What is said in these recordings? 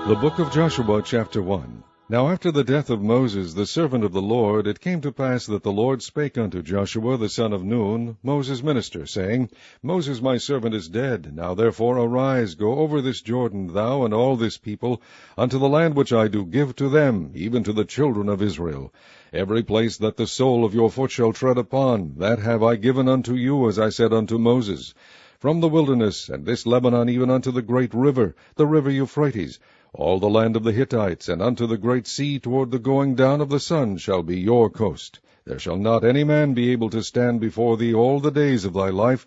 The Book of Joshua, chapter 1. Now after the death of Moses, the servant of the Lord, it came to pass that the Lord spake unto Joshua the son of Nun, Moses' minister, saying, Moses my servant is dead. Now therefore arise, go over this Jordan, thou and all this people, unto the land which I do give to them, even to the children of Israel. Every place that the sole of your foot shall tread upon, that have I given unto you, as I said unto Moses. From the wilderness, and this Lebanon, even unto the great river, the river Euphrates, all the land of the Hittites, and unto the great sea toward the going down of the sun shall be your coast. There shall not any man be able to stand before thee all the days of thy life.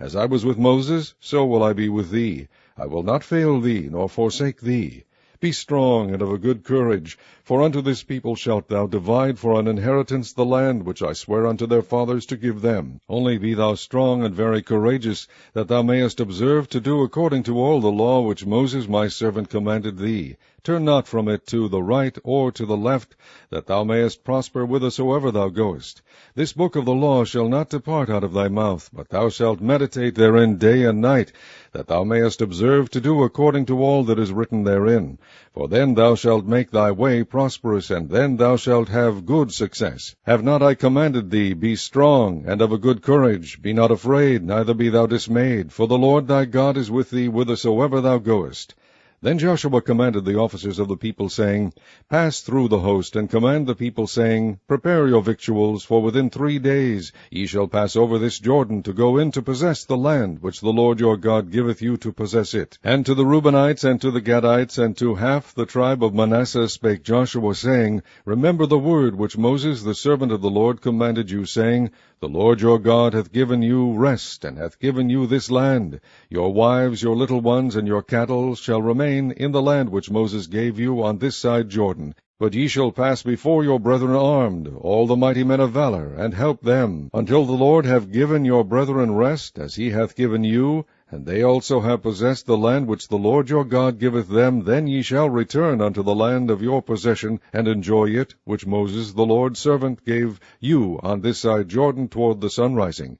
As I was with Moses, so will I be with thee. I will not fail thee, nor forsake thee. Be strong and of a good courage, for unto this people shalt thou divide for an inheritance the land which I swear unto their fathers to give them. Only be thou strong and very courageous, that thou mayest observe to do according to all the law which Moses my servant commanded thee. Turn not from it to the right or to the left, that thou mayest prosper whithersoever thou goest. This book of the law shall not depart out of thy mouth, but thou shalt meditate therein day and night, that thou mayest observe to do according to all that is written therein. For then thou shalt make thy way prosperous, and then thou shalt have good success. Have not I commanded thee, be strong, and of a good courage? Be not afraid, neither be thou dismayed, for the Lord thy God is with thee whithersoever thou goest. Then Joshua commanded the officers of the people, saying, Pass through the host, and command the people, saying, Prepare your victuals, for within 3 days ye shall pass over this Jordan, to go in to possess the land which the Lord your God giveth you to possess it. And to the Reubenites, and to the Gadites, and to half the tribe of Manasseh spake Joshua, saying, Remember the word which Moses the servant of the Lord commanded you, saying, The Lord your God hath given you rest, and hath given you this land. Your wives, your little ones, and your cattle shall remain in the land which Moses gave you on this side Jordan. But ye shall pass before your brethren armed, all the mighty men of valor, and help them, until the Lord have given your brethren rest, as he hath given you, and they also have possessed the land which the Lord your God giveth them. Then ye shall return unto the land of your possession, and enjoy it, which Moses the Lord's servant gave you on this side Jordan toward the sunrising.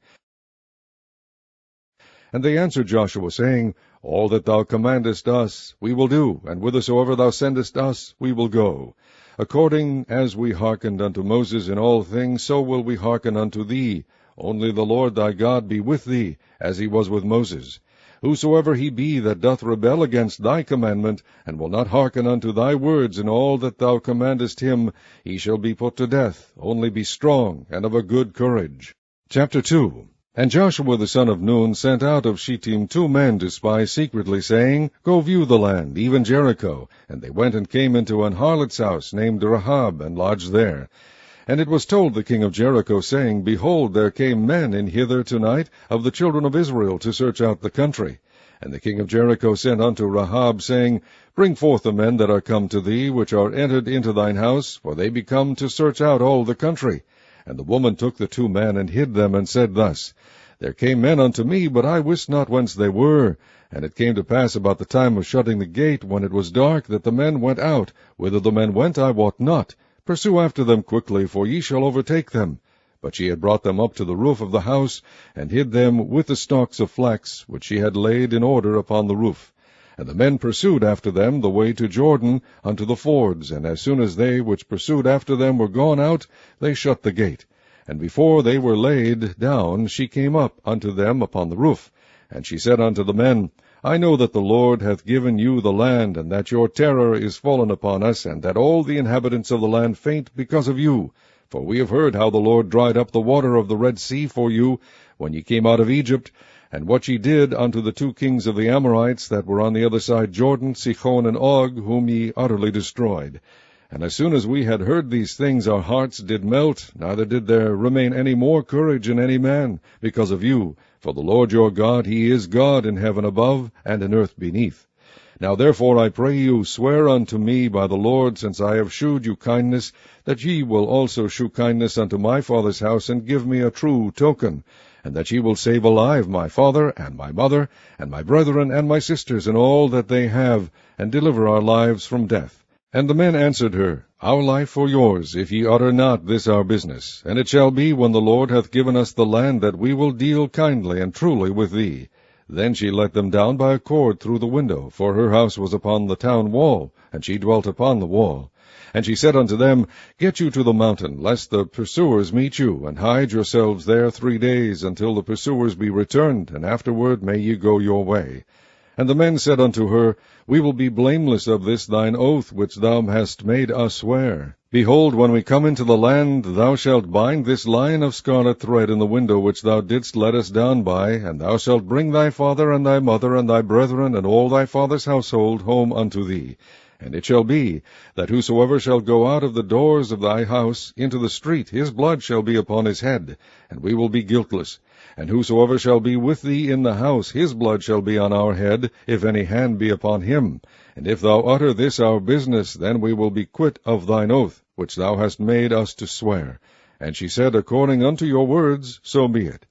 And they answered Joshua, saying, All that thou commandest us we will do, and whithersoever thou sendest us we will go. According as we hearkened unto Moses in all things, so will we hearken unto thee. Only the Lord thy God be with thee, as he was with Moses. Whosoever he be that doth rebel against thy commandment, and will not hearken unto thy words in all that thou commandest him, he shall be put to death. Only be strong and of a good courage. Chapter 2. And Joshua the son of Nun sent out of Shittim 2 men to spy secretly, saying, Go view the land, even Jericho. And they went and came into an harlot's house named Rahab, and lodged there. And it was told the king of Jericho, saying, Behold, there came men in hither tonight of the children of Israel to search out the country. And the king of Jericho sent unto Rahab, saying, Bring forth the men that are come to thee, which are entered into thine house, for they be come to search out all the country. And the woman took the 2 men, and hid them, and said thus, There came men unto me, but I wist not whence they were. And it came to pass about the time of shutting the gate, when it was dark, that the men went out. Whither the men went I wot not. Pursue after them quickly, for ye shall overtake them. But she had brought them up to the roof of the house, and hid them with the stalks of flax, which she had laid in order upon the roof. And the men pursued after them the way to Jordan, unto the fords, and as soon as they which pursued after them were gone out, they shut the gate. And before they were laid down, she came up unto them upon the roof. And she said unto the men, I know that the Lord hath given you the land, and that your terror is fallen upon us, and that all the inhabitants of the land faint because of you. For we have heard how the Lord dried up the water of the Red Sea for you, when ye came out of Egypt, and what ye did unto the 2 kings of the Amorites that were on the other side Jordan, Sihon and Og, whom ye utterly destroyed. And as soon as we had heard these things, our hearts did melt, neither did there remain any more courage in any man, because of you. For the Lord your God, he is God in heaven above, and in earth beneath. Now therefore I pray you, swear unto me by the Lord, since I have shewed you kindness, that ye will also shew kindness unto my father's house, and give me a true token, and that ye will save alive my father, and my mother, and my brethren, and my sisters, and all that they have, and deliver our lives from death. And the men answered her, Our life for yours, if ye utter not this our business. And it shall be, when the Lord hath given us the land, that we will deal kindly and truly with thee. Then she let them down by a cord through the window, for her house was upon the town wall, and she dwelt upon the wall. And she said unto them, Get you to the mountain, lest the pursuers meet you, and hide yourselves there 3 days, until the pursuers be returned, and afterward may ye go your way. And the men said unto her, We will be blameless of this thine oath which thou hast made us swear. Behold, when we come into the land, thou shalt bind this line of scarlet thread in the window which thou didst let us down by, and thou shalt bring thy father and thy mother and thy brethren and all thy father's household home unto thee. And it shall be, that whosoever shall go out of the doors of thy house into the street, his blood shall be upon his head, and we will be guiltless. And whosoever shall be with thee in the house, his blood shall be on our head, if any hand be upon him. And if thou utter this our business, then we will be quit of thine oath, which thou hast made us to swear. And she said, According unto your words, so be it.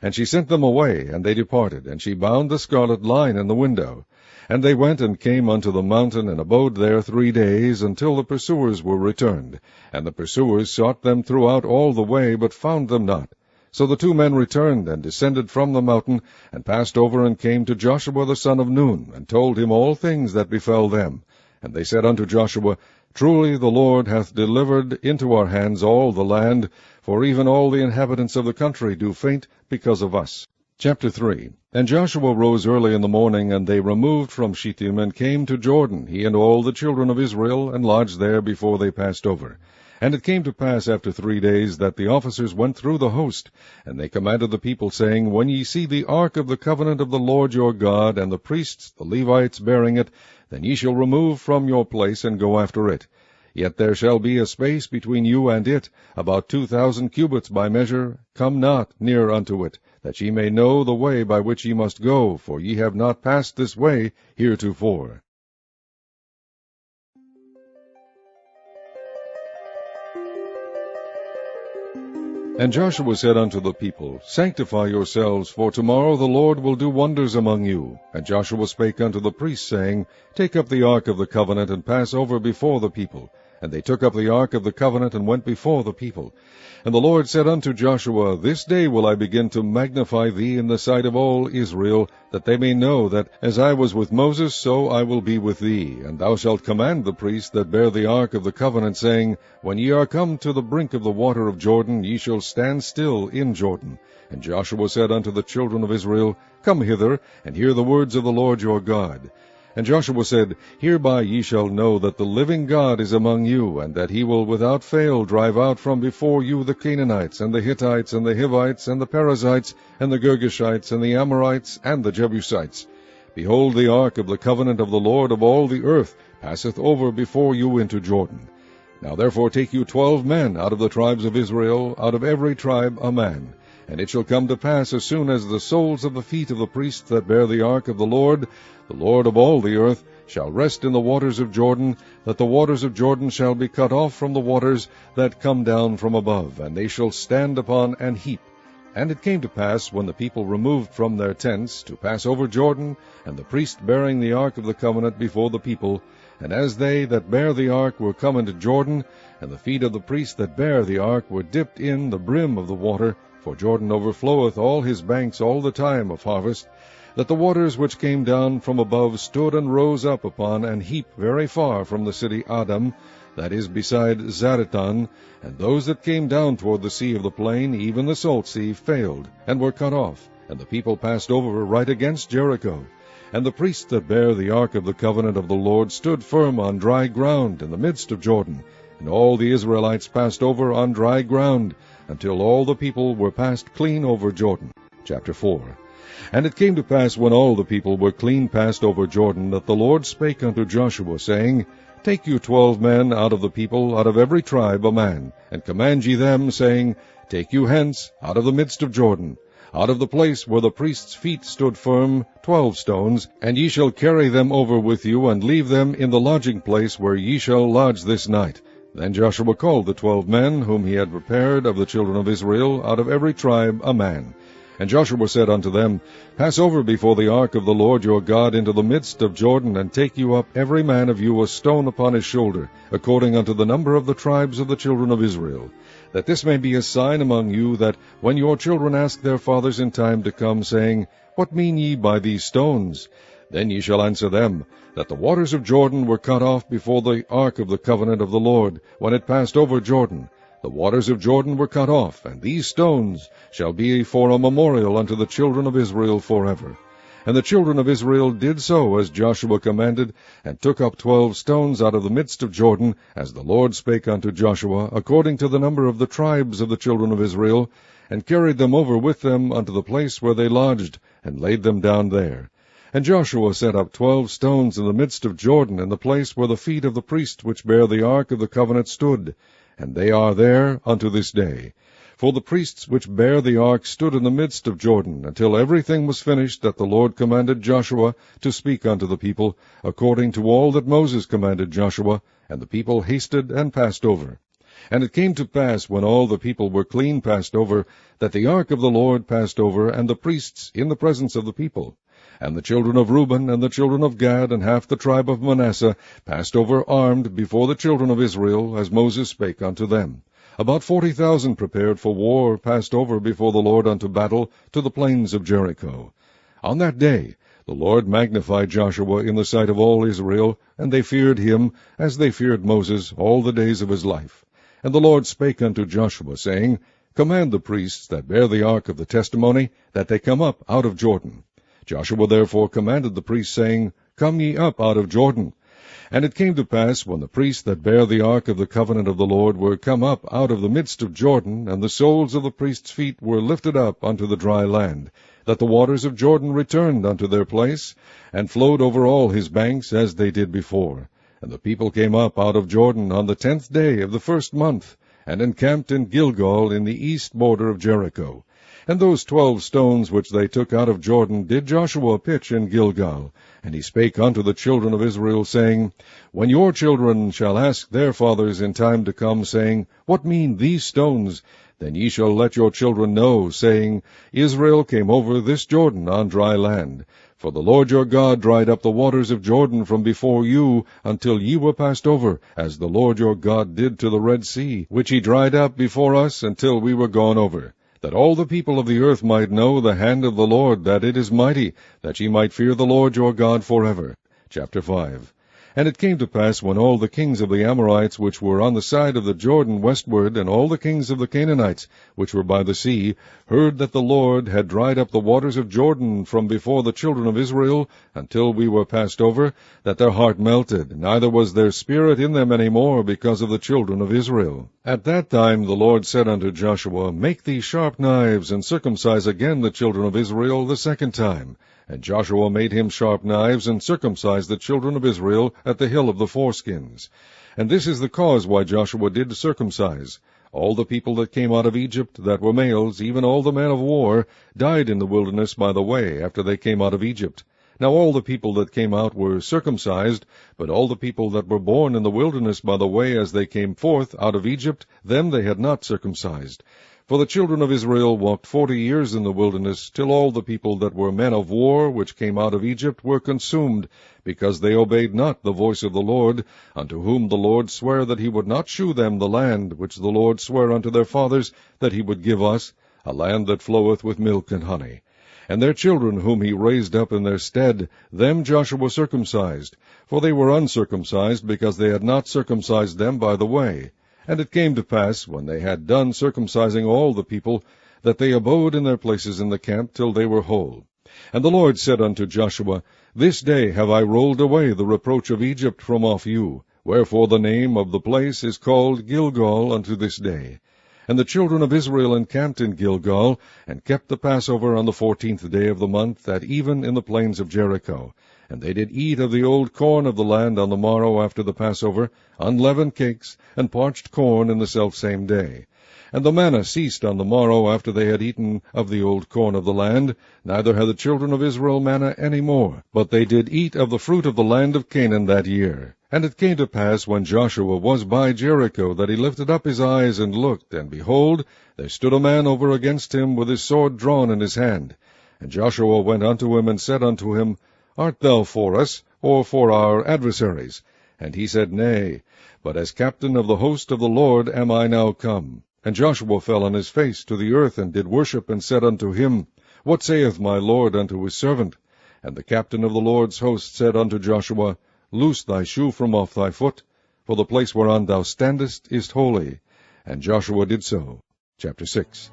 And she sent them away, and they departed, and she bound the scarlet line in the window. And they went and came unto the mountain, and abode there 3 days, until the pursuers were returned. And the pursuers sought them throughout all the way, but found them not. So the 2 men returned, and descended from the mountain, and passed over, and came to Joshua the son of Nun, and told him all things that befell them. And they said unto Joshua, Truly the Lord hath delivered into our hands all the land, for even all the inhabitants of the country do faint because of us. Chapter 3. And Joshua rose early in the morning, and they removed from Shittim, and came to Jordan, he and all the children of Israel, and lodged there before they passed over. And it came to pass after 3 days, that the officers went through the host, and they commanded the people, saying, When ye see the ark of the covenant of the Lord your God, and the priests, the Levites, bearing it, then ye shall remove from your place, and go after it. Yet there shall be a space between you and it, about 2,000 cubits by measure. Come not near unto it, that ye may know the way by which ye must go, for ye have not passed this way heretofore. And Joshua said unto the people, Sanctify yourselves, for tomorrow the Lord will do wonders among you. And Joshua spake unto the priests, saying, Take up the ark of the covenant, and pass over before the people. And they took up the ark of the covenant, and went before the people. And the Lord said unto Joshua, This day will I begin to magnify thee in the sight of all Israel, that they may know that as I was with Moses, so I will be with thee. And thou shalt command the priests that bear the ark of the covenant, saying, When ye are come to the brink of the water of Jordan, ye shall stand still in Jordan. And Joshua said unto the children of Israel, Come hither, and hear the words of the Lord your God. And Joshua said, Hereby ye shall know that the living God is among you, and that he will without fail drive out from before you the Canaanites, and the Hittites, and the Hivites, and the Perizzites, and the Girgashites, and the Amorites, and the Jebusites. Behold, the ark of the covenant of the Lord of all the earth passeth over before you into Jordan. Now therefore take you 12 men out of the tribes of Israel, out of every tribe a man. And it shall come to pass, as soon as the soles of the feet of the priests that bear the ark of the Lord of all the earth, shall rest in the waters of Jordan, that the waters of Jordan shall be cut off from the waters that come down from above, and they shall stand upon an heap. And it came to pass, when the people removed from their tents, to pass over Jordan, and the priest bearing the ark of the covenant before the people, and as they that bear the ark were come into Jordan, and the feet of the priest that bear the ark were dipped in the brim of the water, for Jordan overfloweth all his banks all the time of harvest, that the waters which came down from above stood and rose up upon an heap very far from the city Adam, that is beside Zaretan, and those that came down toward the sea of the plain, even the salt sea, failed, and were cut off, and the people passed over right against Jericho. And the priests that bare the ark of the covenant of the Lord stood firm on dry ground in the midst of Jordan, and all the Israelites passed over on dry ground, until all the people were passed clean over Jordan. Chapter 4. And it came to pass, when all the people were clean passed over Jordan, that the Lord spake unto Joshua, saying, Take you 12 men out of the people, out of every tribe a man, and command ye them, saying, Take you hence, out of the midst of Jordan, out of the place where the priest's feet stood firm, 12 stones, and ye shall carry them over with you, and leave them in the lodging place where ye shall lodge this night. Then Joshua called the 12 men, whom he had prepared of the children of Israel, out of every tribe a man. And Joshua said unto them, Pass over before the ark of the Lord your God into the midst of Jordan, and take you up every man of you a stone upon his shoulder, according unto the number of the tribes of the children of Israel, that this may be a sign among you, that when your children ask their fathers in time to come, saying, What mean ye by these stones? Then ye shall answer them, that the waters of Jordan were cut off before the ark of the covenant of the Lord, when it passed over Jordan. The waters of Jordan were cut off, and these stones shall be for a memorial unto the children of Israel forever. And the children of Israel did so as Joshua commanded, and took up 12 stones out of the midst of Jordan, as the Lord spake unto Joshua, according to the number of the tribes of the children of Israel, and carried them over with them unto the place where they lodged, and laid them down there. And Joshua set up 12 stones in the midst of Jordan, in the place where the feet of the priests which bear the ark of the covenant stood, and they are there unto this day. For the priests which bear the ark stood in the midst of Jordan, until everything was finished that the Lord commanded Joshua to speak unto the people, according to all that Moses commanded Joshua, and the people hasted and passed over. And it came to pass, when all the people were clean passed over, that the ark of the Lord passed over, and the priests in the presence of the people. And the children of Reuben, and the children of Gad, and half the tribe of Manasseh, passed over armed before the children of Israel, as Moses spake unto them. About 40,000 prepared for war passed over before the Lord unto battle to the plains of Jericho. On that day the Lord magnified Joshua in the sight of all Israel, and they feared him, as they feared Moses, all the days of his life. And the Lord spake unto Joshua, saying, Command the priests that bear the ark of the testimony, that they come up out of Jordan. Joshua therefore commanded the priests, saying, Come ye up out of Jordan. And it came to pass, when the priests that bear the ark of the covenant of the Lord were come up out of the midst of Jordan, and the soles of the priests' feet were lifted up unto the dry land, that the waters of Jordan returned unto their place, and flowed over all his banks, as they did before. And the people came up out of Jordan on the 10th day of the first month, and encamped in Gilgal in the east border of Jericho. And those 12 stones which they took out of Jordan did Joshua pitch in Gilgal. And he spake unto the children of Israel, saying, When your children shall ask their fathers in time to come, saying, What mean these stones? Then ye shall let your children know, saying, Israel came over this Jordan on dry land. For the Lord your God dried up the waters of Jordan from before you, until ye were passed over, as the Lord your God did to the Red Sea, which he dried up before us until we were gone over. That all the people of the earth might know the hand of the Lord, that it is mighty, that ye might fear the Lord your God forever. Chapter 5. And it came to pass, when all the kings of the Amorites which were on the side of the Jordan westward, and all the kings of the Canaanites which were by the sea, heard that the Lord had dried up the waters of Jordan from before the children of Israel, until we were passed over, that their heart melted, neither was there spirit in them any more, because of the children of Israel. At that time the Lord said unto Joshua, Make thee sharp knives, and circumcise again the children of Israel the second time. And Joshua made him sharp knives, and circumcised the children of Israel at the hill of the foreskins. And this is the cause why Joshua did circumcise. All the people that came out of Egypt that were males, even all the men of war, died in the wilderness by the way, after they came out of Egypt. Now all the people that came out were circumcised, but all the people that were born in the wilderness by the way as they came forth out of Egypt, them they had not circumcised. For the children of Israel walked 40 years in the wilderness, till all the people that were men of war, which came out of Egypt, were consumed, because they obeyed not the voice of the Lord, unto whom the Lord sware that he would not shew them the land, which the Lord sware unto their fathers that he would give us, a land that floweth with milk and honey. And their children whom he raised up in their stead, them Joshua circumcised, for they were uncircumcised, because they had not circumcised them by the way. And it came to pass, when they had done circumcising all the people, that they abode in their places in the camp till they were whole. And the Lord said unto Joshua, This day have I rolled away the reproach of Egypt from off you, wherefore the name of the place is called Gilgal unto this day. And the children of Israel encamped in Gilgal, and kept the Passover on the 14th day of the month, at even in the plains of Jericho. And they did eat of the old corn of the land on the morrow after the Passover, unleavened cakes, and parched corn in the selfsame day. And the manna ceased on the morrow after they had eaten of the old corn of the land, neither had the children of Israel manna any more, but they did eat of the fruit of the land of Canaan that year. And it came to pass, when Joshua was by Jericho, that he lifted up his eyes and looked, and behold, there stood a man over against him with his sword drawn in his hand. And Joshua went unto him, and said unto him, Art thou for us, or for our adversaries? And he said, Nay, but as captain of the host of the Lord am I now come. And Joshua fell on his face to the earth, and did worship, and said unto him, What saith my Lord unto his servant? And the captain of the Lord's host said unto Joshua, Loose thy shoe from off thy foot, for the place whereon thou standest is holy. And Joshua did so. Chapter 6.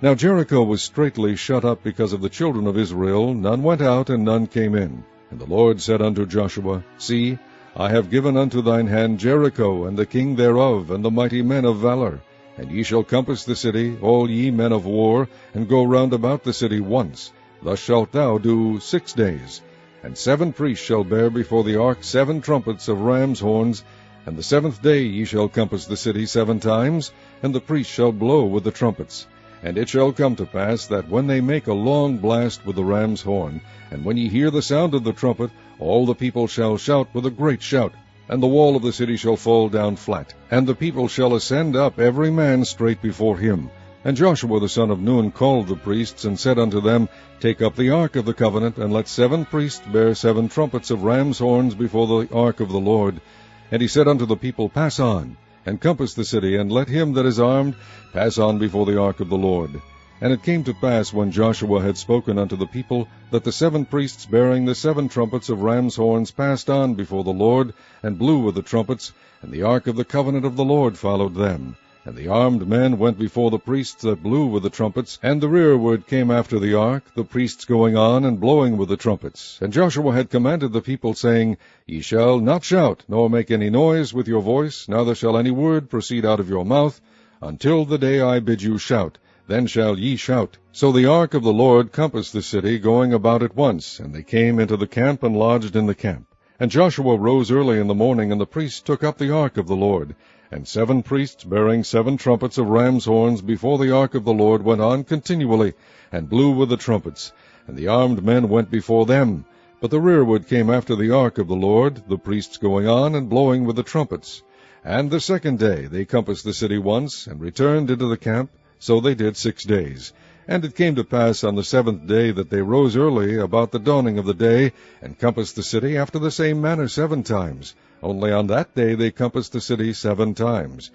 Now Jericho was straitly shut up because of the children of Israel. None went out, and none came in. And the Lord said unto Joshua, See, I have given unto thine hand Jericho, and the king thereof, and the mighty men of valor. And ye shall compass the city, all ye men of war, and go round about the city once. Thus shalt thou do 6 days. And 7 priests shall bear before the ark 7 trumpets of ram's horns. And the 7th day ye shall compass the city 7 times, and the priests shall blow with the trumpets. And it shall come to pass that when they make a long blast with the ram's horn, and when ye hear the sound of the trumpet, all the people shall shout with a great shout, and the wall of the city shall fall down flat, and the people shall ascend up every man straight before him. And Joshua the son of Nun called the priests, and said unto them, Take up the ark of the covenant, and let 7 priests bear 7 trumpets of ram's horns before the ark of the Lord. And he said unto the people, Pass on, and compass the city, and let him that is armed pass on before the ark of the Lord. And it came to pass, when Joshua had spoken unto the people, that the 7 priests bearing the 7 trumpets of ram's horns passed on before the Lord, and blew with the trumpets, and the ark of the covenant of the Lord followed them. And the armed men went before the priests that blew with the trumpets, and the rearward came after the ark, the priests going on and blowing with the trumpets. And Joshua had commanded the people, saying, Ye shall not shout, nor make any noise with your voice, neither shall any word proceed out of your mouth, until the day I bid you shout. Then shall ye shout. So the ark of the Lord compassed the city, going about it once, and they came into the camp, and lodged in the camp. And Joshua rose early in the morning, and the priests took up the ark of the Lord. And 7 priests bearing 7 trumpets of ram's horns before the ark of the Lord went on continually, and blew with the trumpets. And the armed men went before them. But the rearward came after the ark of the Lord, the priests going on and blowing with the trumpets. And the 2nd day they compassed the city once, and returned into the camp. So they did 6 days. And it came to pass on the 7th day that they rose early about the dawning of the day, and compassed the city after the same manner 7 times. Only on that day they compassed the city 7 times.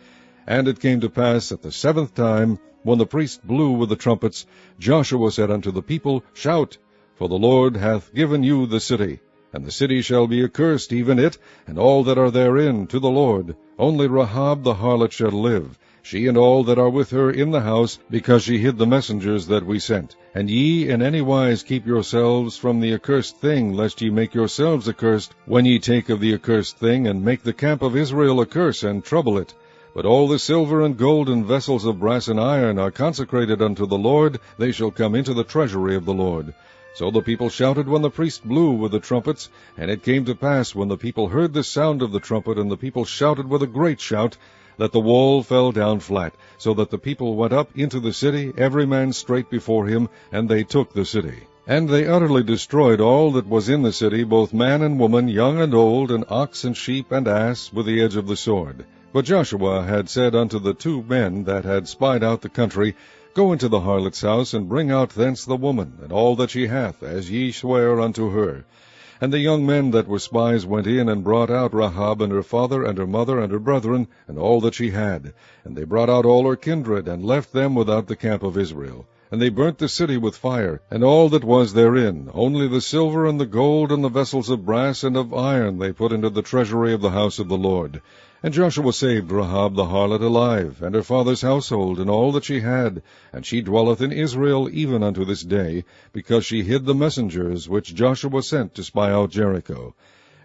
And it came to pass at the 7th time, when the priest blew with the trumpets, Joshua said unto the people, Shout, for the Lord hath given you the city. And the city shall be accursed, even it, and all that are therein, to the Lord. Only Rahab the harlot shall live, she and all that are with her in the house, because she hid the messengers that we sent. And ye in any wise keep yourselves from the accursed thing, lest ye make yourselves accursed, when ye take of the accursed thing, and make the camp of Israel a curse, and trouble it. But all the silver and gold and vessels of brass and iron are consecrated unto the Lord, they shall come into the treasury of the Lord. So the people shouted when the priest blew with the trumpets. And it came to pass, when the people heard the sound of the trumpet, and the people shouted with a great shout, that the wall fell down flat, so that the people went up into the city, every man straight before him, and they took the city. And they utterly destroyed all that was in the city, both man and woman, young and old, and ox and sheep and ass, with the edge of the sword. But Joshua had said unto the 2 men that had spied out the country, Go into the harlot's house, and bring out thence the woman, and all that she hath, as ye swear unto her. And the young men that were spies went in, and brought out Rahab, and her father, and her mother, and her brethren, and all that she had. And they brought out all her kindred, and left them without the camp of Israel. And they burnt the city with fire, and all that was therein. Only the silver and the gold and the vessels of brass and of iron they put into the treasury of the house of the Lord. And Joshua saved Rahab the harlot alive, and her father's household, and all that she had. And she dwelleth in Israel even unto this day, because she hid the messengers which Joshua sent to spy out Jericho.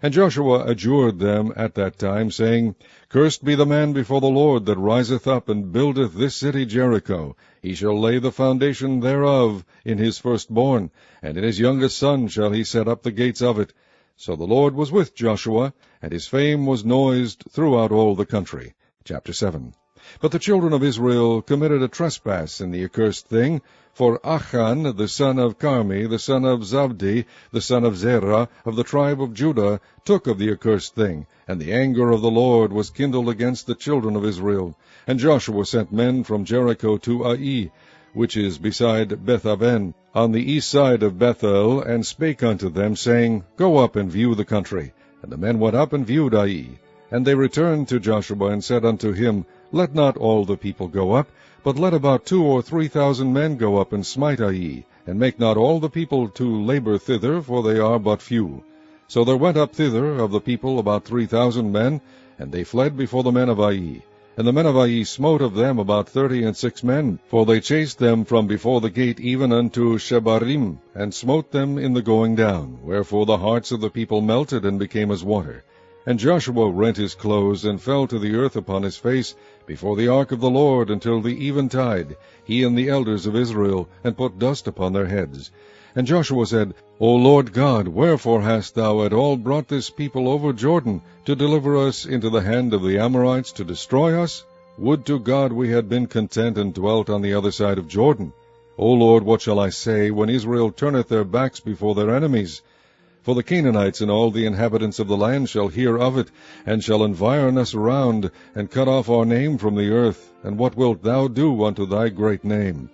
And Joshua adjured them at that time, saying, Cursed be the man before the Lord that riseth up and buildeth this city Jericho. He shall lay the foundation thereof in his firstborn, and in his youngest son shall he set up the gates of it. So the Lord was with Joshua, and his fame was noised throughout all the country. Chapter 7. But the children of Israel committed a trespass in the accursed thing, for Achan, the son of Carmi, the son of Zabdi, the son of Zerah, of the tribe of Judah, took of the accursed thing, and the anger of the Lord was kindled against the children of Israel. And Joshua sent men from Jericho to Ai, which is beside Beth-aven, on the east side of Bethel, and spake unto them, saying, Go up and view the country. And the men went up and viewed Ai. And they returned to Joshua, and said unto him, Let not all the people go up, but let about 2,000 or 3,000 men go up and smite Ai, and make not all the people to labor thither, for they are but few. So there went up thither of the people about 3,000 men, and they fled before the men of Ai. And the men of Ai smote of them about 36 men, for they chased them from before the gate even unto Shebarim, and smote them in the going down, wherefore the hearts of the people melted and became as water. And Joshua rent his clothes, and fell to the earth upon his face before the ark of the Lord until the eventide, he and the elders of Israel, and put dust upon their heads. And Joshua said, O Lord God, wherefore hast thou at all brought this people over Jordan, to deliver us into the hand of the Amorites, to destroy us? Would to God we had been content and dwelt on the other side of Jordan. O Lord, what shall I say, when Israel turneth their backs before their enemies? For the Canaanites and all the inhabitants of the land shall hear of it, and shall environ us round, and cut off our name from the earth. And what wilt thou do unto thy great name?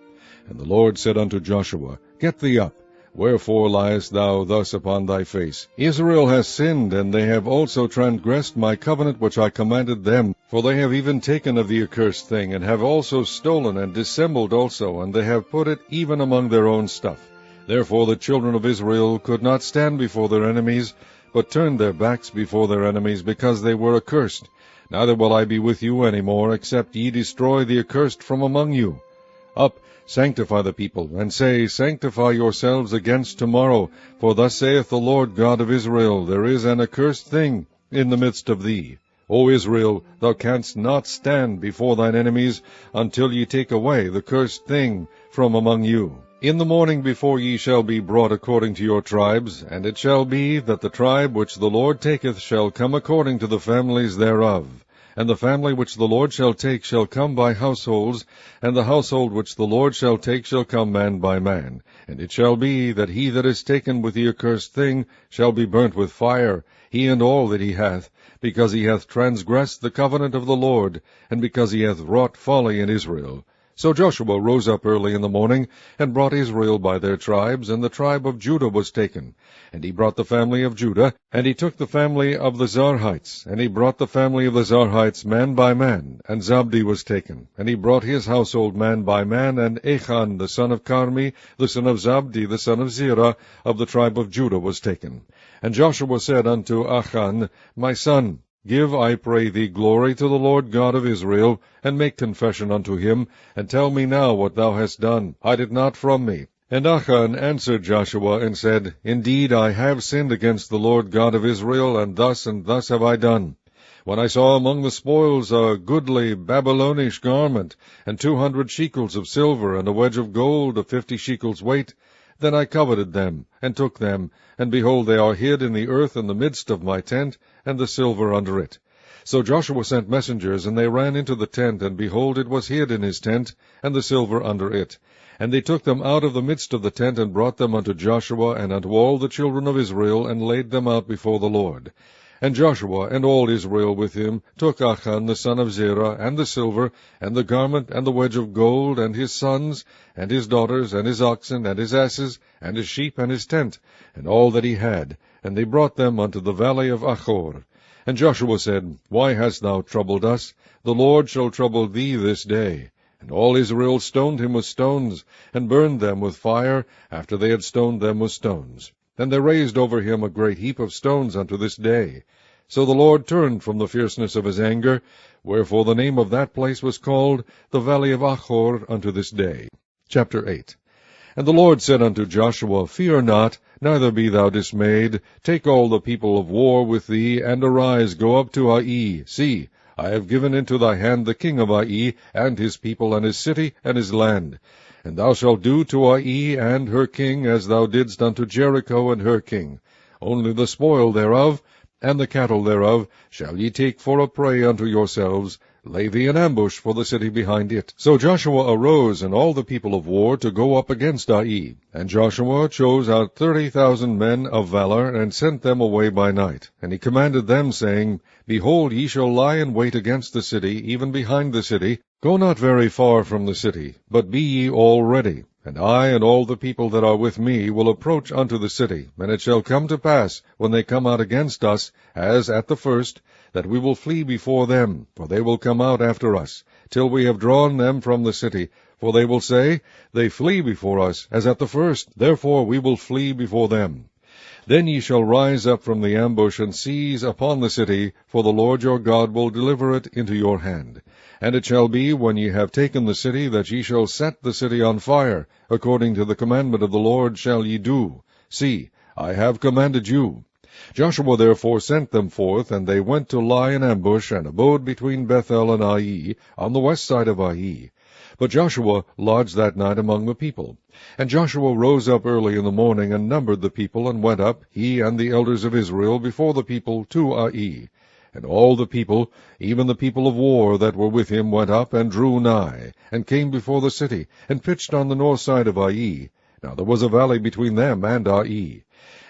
And the Lord said unto Joshua, Get thee up. Wherefore liest thou thus upon thy face? Israel has sinned, and they have also transgressed my covenant which I commanded them. For they have even taken of the accursed thing, and have also stolen, and dissembled also, and they have put it even among their own stuff. Therefore the children of Israel could not stand before their enemies, but turned their backs before their enemies, because they were accursed. Neither will I be with you any more, except ye destroy the accursed from among you. Up, sanctify the people, and say, Sanctify yourselves against tomorrow, for thus saith the Lord God of Israel, There is an accursed thing in the midst of thee. O Israel, thou canst not stand before thine enemies, until ye take away the cursed thing from among you. In the morning before ye shall be brought according to your tribes, and it shall be that the tribe which the Lord taketh shall come according to the families thereof. And the family which the Lord shall take shall come by households, and the household which the Lord shall take shall come man by man. And it shall be that he that is taken with the accursed thing shall be burnt with fire, he and all that he hath, because he hath transgressed the covenant of the Lord, and because he hath wrought folly in Israel. So Joshua rose up early in the morning, and brought Israel by their tribes, and the tribe of Judah was taken. And he brought the family of Judah, and he took the family of the Zarhites, and he brought the family of the Zarhites man by man, and Zabdi was taken. And he brought his household man by man, and Achan the son of Carmi, the son of Zabdi, the son of Zerah, of the tribe of Judah was taken. And Joshua said unto Achan, My son, give, I pray thee, glory to the Lord God of Israel, and make confession unto him, and tell me now what thou hast done. Hide it not from me. And Achan answered Joshua, and said, Indeed, I have sinned against the Lord God of Israel, and thus have I done. When I saw among the spoils a goodly Babylonish garment, and 200 shekels of silver, and a wedge of gold of 50 shekels weight, then I coveted them, and took them, and behold, they are hid in the earth in the midst of my tent, and the silver under it. So Joshua sent messengers, and they ran into the tent, and behold, it was hid in his tent, and the silver under it. And they took them out of the midst of the tent, and brought them unto Joshua, and unto all the children of Israel, and laid them out before the Lord. And Joshua and all Israel with him took Achan the son of Zerah, and the silver, and the garment, and the wedge of gold, and his sons, and his daughters, and his oxen, and his asses, and his sheep, and his tent, and all that he had, and they brought them unto the valley of Achor. And Joshua said, Why hast thou troubled us? The Lord shall trouble thee this day. And all Israel stoned him with stones, and burned them with fire, after they had stoned them with stones. And they raised over him a great heap of stones unto this day. So the Lord turned from the fierceness of his anger, wherefore the name of that place was called the Valley of Achor unto this day. Chapter 8. And the Lord said unto Joshua, Fear not, neither be thou dismayed. Take all the people of war with thee, and arise, go up to Ai. See, I have given into thy hand the king of Ai, and his people, and his city, and his land. And thou shalt do to Ai and her king as thou didst unto Jericho and her king. Only the spoil thereof, and the cattle thereof, shall ye take for a prey unto yourselves, lay thee an ambush for the city behind it. So Joshua arose, and all the people of war, to go up against Ai. And Joshua chose out 30,000 men of valor, and sent them away by night. And he commanded them, saying, Behold, ye shall lie in wait against the city, even behind the city. Go not very far from the city, but be ye all ready. And I and all the people that are with me will approach unto the city. And it shall come to pass, when they come out against us, as at the first, that we will flee before them, for they will come out after us, till we have drawn them from the city. For they will say, They flee before us, as at the first, therefore we will flee before them. Then ye shall rise up from the ambush, and seize upon the city, for the Lord your God will deliver it into your hand. And it shall be, when ye have taken the city, that ye shall set the city on fire, according to the commandment of the Lord shall ye do. See, I have commanded you. Joshua therefore sent them forth, and they went to lie in ambush, and abode between Bethel and Ai, on the west side of Ai. But Joshua lodged that night among the people. And Joshua rose up early in the morning, and numbered the people, and went up, he and the elders of Israel, before the people to Ai. And all the people, even the people of war that were with him, went up, and drew nigh, and came before the city, and pitched on the north side of Ai. Now there was a valley between them and Ai.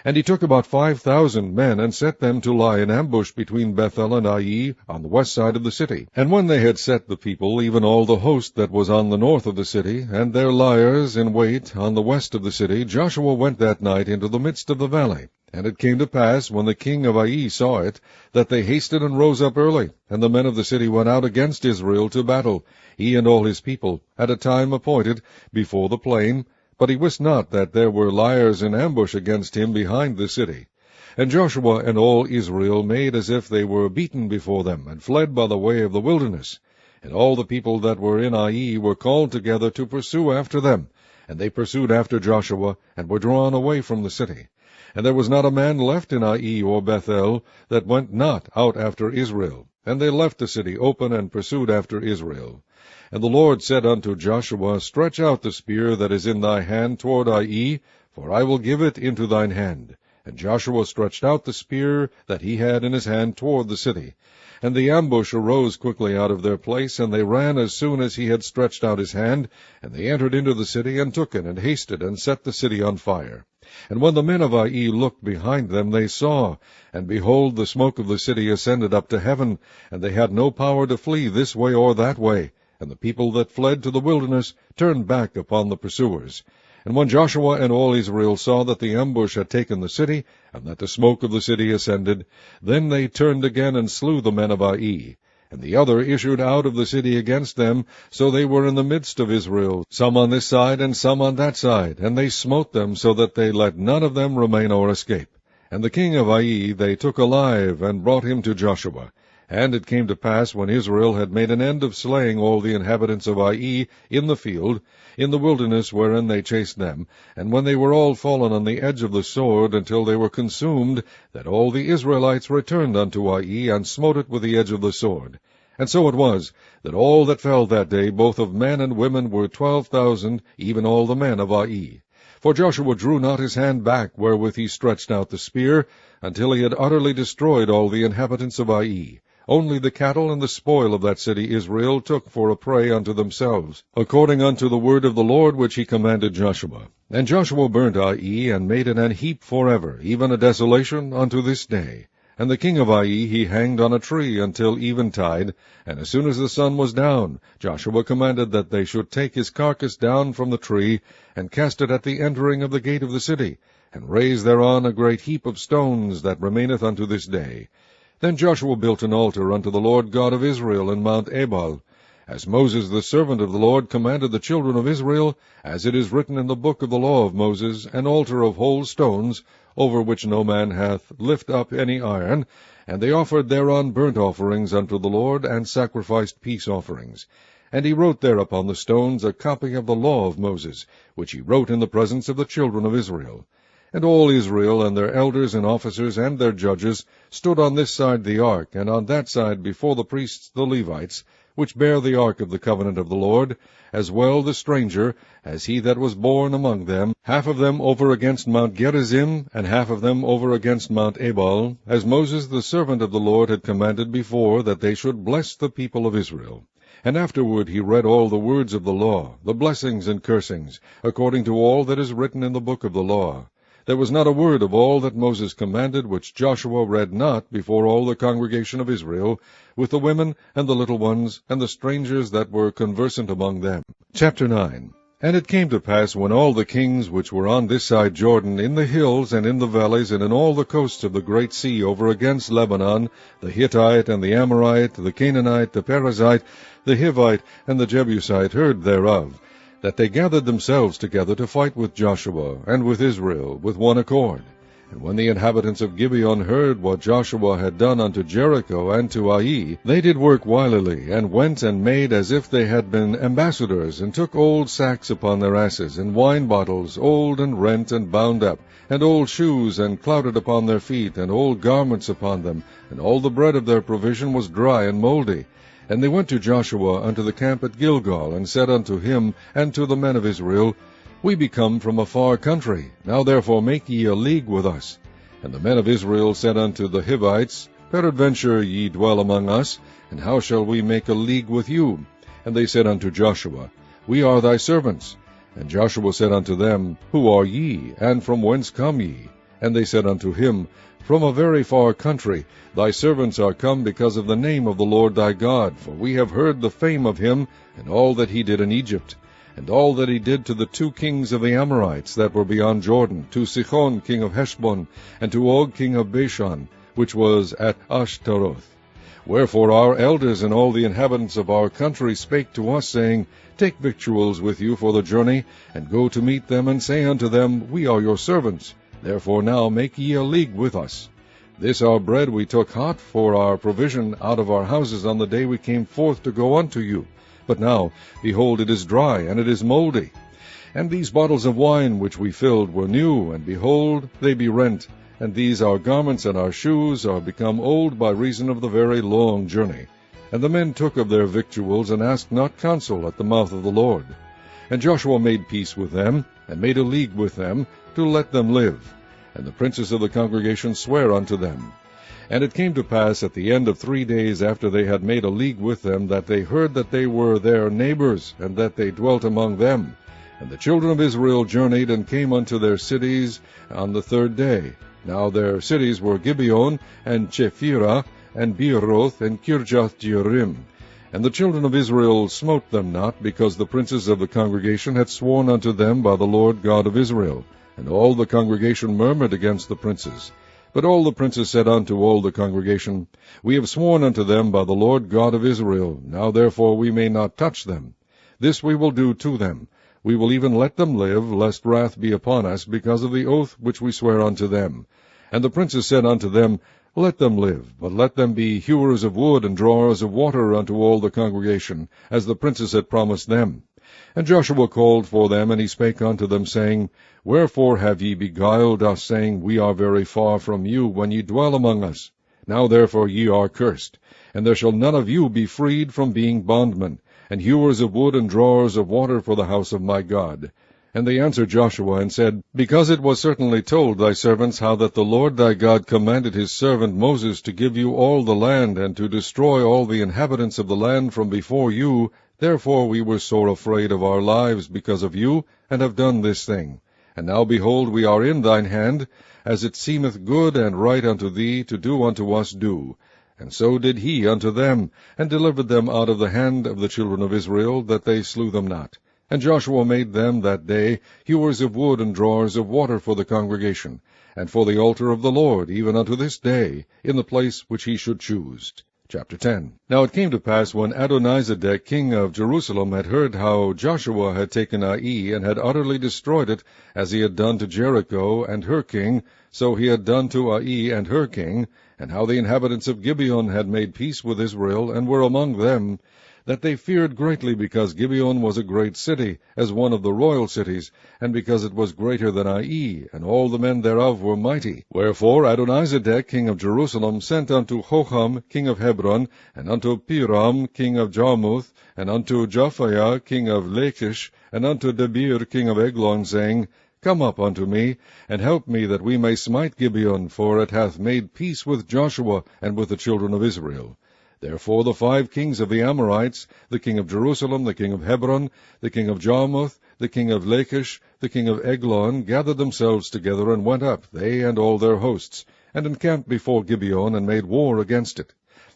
And he took about 5,000 men, and set them to lie in ambush between Bethel and Ai, on the west side of the city. And when they had set the people, even all the host that was on the north of the city, and their liers in wait on the west of the city, Joshua went that night into the midst of the valley. And it came to pass, when the king of Ai saw it, that they hasted and rose up early, and the men of the city went out against Israel to battle, he and all his people, at a time appointed, before the plain. But he wist not that there were liers in ambush against him behind the city. And Joshua and all Israel made as if they were beaten before them, and fled by the way of the wilderness. And all the people that were in Ai were called together to pursue after them. And they pursued after Joshua, and were drawn away from the city. And there was not a man left in Ai or Bethel that went not out after Israel. And they left the city open, and pursued after Israel. And the Lord said unto Joshua, Stretch out the spear that is in thy hand toward Ai, for I will give it into thine hand. And Joshua stretched out the spear that he had in his hand toward the city. And the ambush arose quickly out of their place, and they ran as soon as he had stretched out his hand. And they entered into the city, and took it, and hasted, and set the city on fire. And when the men of Ai looked behind them, they saw, and behold, the smoke of the city ascended up to heaven, and they had no power to flee this way or that way. And the people that fled to the wilderness turned back upon the pursuers. And when Joshua and all Israel saw that the ambush had taken the city, and that the smoke of the city ascended, then they turned again and slew the men of Ai. And the other issued out of the city against them, so they were in the midst of Israel, some on this side and some on that side, and they smote them, so that they let none of them remain or escape. And the king of Ai they took alive, and brought him to Joshua. And it came to pass, when Israel had made an end of slaying all the inhabitants of Ai in the field, in the wilderness wherein they chased them, and when they were all fallen on the edge of the sword, until they were consumed, that all the Israelites returned unto Ai, and smote it with the edge of the sword. And so it was, that all that fell that day, both of men and women, were 12,000, even all the men of Ai. For Joshua drew not his hand back, wherewith he stretched out the spear, until he had utterly destroyed all the inhabitants of Ai. Only the cattle and the spoil of that city Israel took for a prey unto themselves, according unto the word of the Lord which he commanded Joshua. And Joshua burnt Ai, and made it an heap forever, even a desolation unto this day. And the king of Ai he hanged on a tree until eventide, and as soon as the sun was down, Joshua commanded that they should take his carcass down from the tree, and cast it at the entering of the gate of the city, and raise thereon a great heap of stones that remaineth unto this day. Then Joshua built an altar unto the Lord God of Israel in Mount Ebal, as Moses the servant of the Lord commanded the children of Israel, as it is written in the book of the law of Moses, an altar of whole stones, over which no man hath lift up any iron. And they offered thereon burnt offerings unto the Lord, and sacrificed peace offerings. And he wrote there upon the stones a copy of the law of Moses, which he wrote in the presence of the children of Israel. And all Israel, and their elders and officers, and their judges, stood on this side the ark, and on that side before the priests the Levites, which bear the ark of the covenant of the Lord, as well the stranger, as he that was born among them, half of them over against Mount Gerizim, and half of them over against Mount Ebal, as Moses the servant of the Lord had commanded before, that they should bless the people of Israel. And afterward he read all the words of the law, the blessings and cursings, according to all that is written in the book of the law. There was not a word of all that Moses commanded which Joshua read not before all the congregation of Israel, with the women and the little ones, and the strangers that were conversant among them. Chapter 9. And it came to pass, when all the kings which were on this side Jordan, in the hills and in the valleys, and in all the coasts of the great sea over against Lebanon, the Hittite and the Amorite, the Canaanite, the Perizzite, the Hivite, and the Jebusite, heard thereof, that they gathered themselves together to fight with Joshua and with Israel with one accord. And when the inhabitants of Gibeon heard what Joshua had done unto Jericho and to Ai, they did work wilily, and went and made as if they had been ambassadors, and took old sacks upon their asses, and wine bottles, old and rent and bound up, and old shoes, and clouted upon their feet, and old garments upon them, and all the bread of their provision was dry and mouldy. And they went to Joshua unto the camp at Gilgal, and said unto him and to the men of Israel, We be come from a far country, now therefore make ye a league with us. And the men of Israel said unto the Hivites, Peradventure ye dwell among us, and how shall we make a league with you? And they said unto Joshua, We are thy servants. And Joshua said unto them, Who are ye, and from whence come ye? And they said unto him, From a very far country. Thy servants are come because of the name of the Lord thy God, for we have heard the fame of him, and all that he did in Egypt, and all that he did to the 2 kings of the Amorites that were beyond Jordan, to Sihon king of Heshbon, and to Og king of Bashan, which was at Ashtaroth. Wherefore our elders and all the inhabitants of our country spake to us, saying, Take victuals with you for the journey, and go to meet them, and say unto them, We are your servants. Therefore now make ye a league with us. This our bread we took hot for our provision out of our houses on the day we came forth to go unto you. But now, behold, it is dry, and it is mouldy. And these bottles of wine which we filled were new, and behold, they be rent. And these our garments and our shoes are become old by reason of the very long journey. And the men took of their victuals, and asked not counsel at the mouth of the Lord. And Joshua made peace with them, and made a league with them, to let them live. And the princes of the congregation sware unto them. And it came to pass at the end of 3 days after they had made a league with them, that they heard that they were their neighbors, and that they dwelt among them. And the children of Israel journeyed, and came unto their cities on the 3rd day. Now their cities were Gibeon, and Chephirah, and Beeroth, and Kirjath-jearim. And the children of Israel smote them not, because the princes of the congregation had sworn unto them by the Lord God of Israel. And all the congregation murmured against the princes. But all the princes said unto all the congregation, We have sworn unto them by the Lord God of Israel. Now therefore we may not touch them. This we will do to them. We will even let them live, lest wrath be upon us, because of the oath which we swear unto them. And the princes said unto them, Let them live, but let them be hewers of wood and drawers of water unto all the congregation, as the princes had promised them. And Joshua called for them, and he spake unto them, saying, Wherefore have ye beguiled us, saying, We are very far from you, when ye dwell among us? Now therefore ye are cursed, and there shall none of you be freed from being bondmen, and hewers of wood and drawers of water for the house of my God. And they answered Joshua, and said, Because it was certainly told thy servants how that the Lord thy God commanded his servant Moses to give you all the land, and to destroy all the inhabitants of the land from before you, therefore we were sore afraid of our lives because of you, and have done this thing. And now, behold, we are in thine hand, as it seemeth good and right unto thee to do unto us do. And so did he unto them, and delivered them out of the hand of the children of Israel, that they slew them not. And Joshua made them that day hewers of wood and drawers of water for the congregation, and for the altar of the Lord, even unto this day, in the place which he should choose. Chapter 10. Now it came to pass, when Adonizedek king of Jerusalem had heard how Joshua had taken Ai, and had utterly destroyed it, as he had done to Jericho and her king, so he had done to Ai and her king, and how the inhabitants of Gibeon had made peace with Israel, and were among them, that they feared greatly, because Gibeon was a great city, as one of the royal cities, and because it was greater than Ai, and all the men thereof were mighty. Wherefore Adonizedek king of Jerusalem sent unto Hoham king of Hebron, and unto Piram king of Jarmuth, and unto Japhaiah king of Lachish, and unto Debir king of Eglon, saying, Come up unto me, and help me, that we may smite Gibeon, for it hath made peace with Joshua and with the children of Israel. Therefore the 5 kings of the Amorites, the king of Jerusalem, the king of Hebron, the king of Jarmuth, the king of Lachish, the king of Eglon, gathered themselves together, and went up, they and all their hosts, and encamped before Gibeon, and made war against it.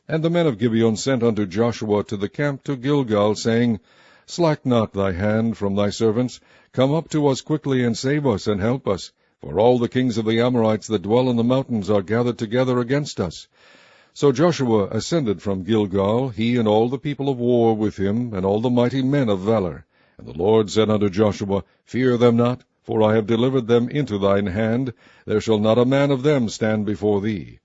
And the men of Gibeon sent unto Joshua to the camp to Gilgal, saying, Slack not thy hand from thy servants. Come up to us quickly, and save us, and help us. For all the kings of the Amorites that dwell in the mountains are gathered together against us. So Joshua ascended from Gilgal, he and all the people of war with him, and all the mighty men of valor. And the Lord said unto Joshua, Fear them not, for I have delivered them into thine hand. There shall not a man of them stand before thee.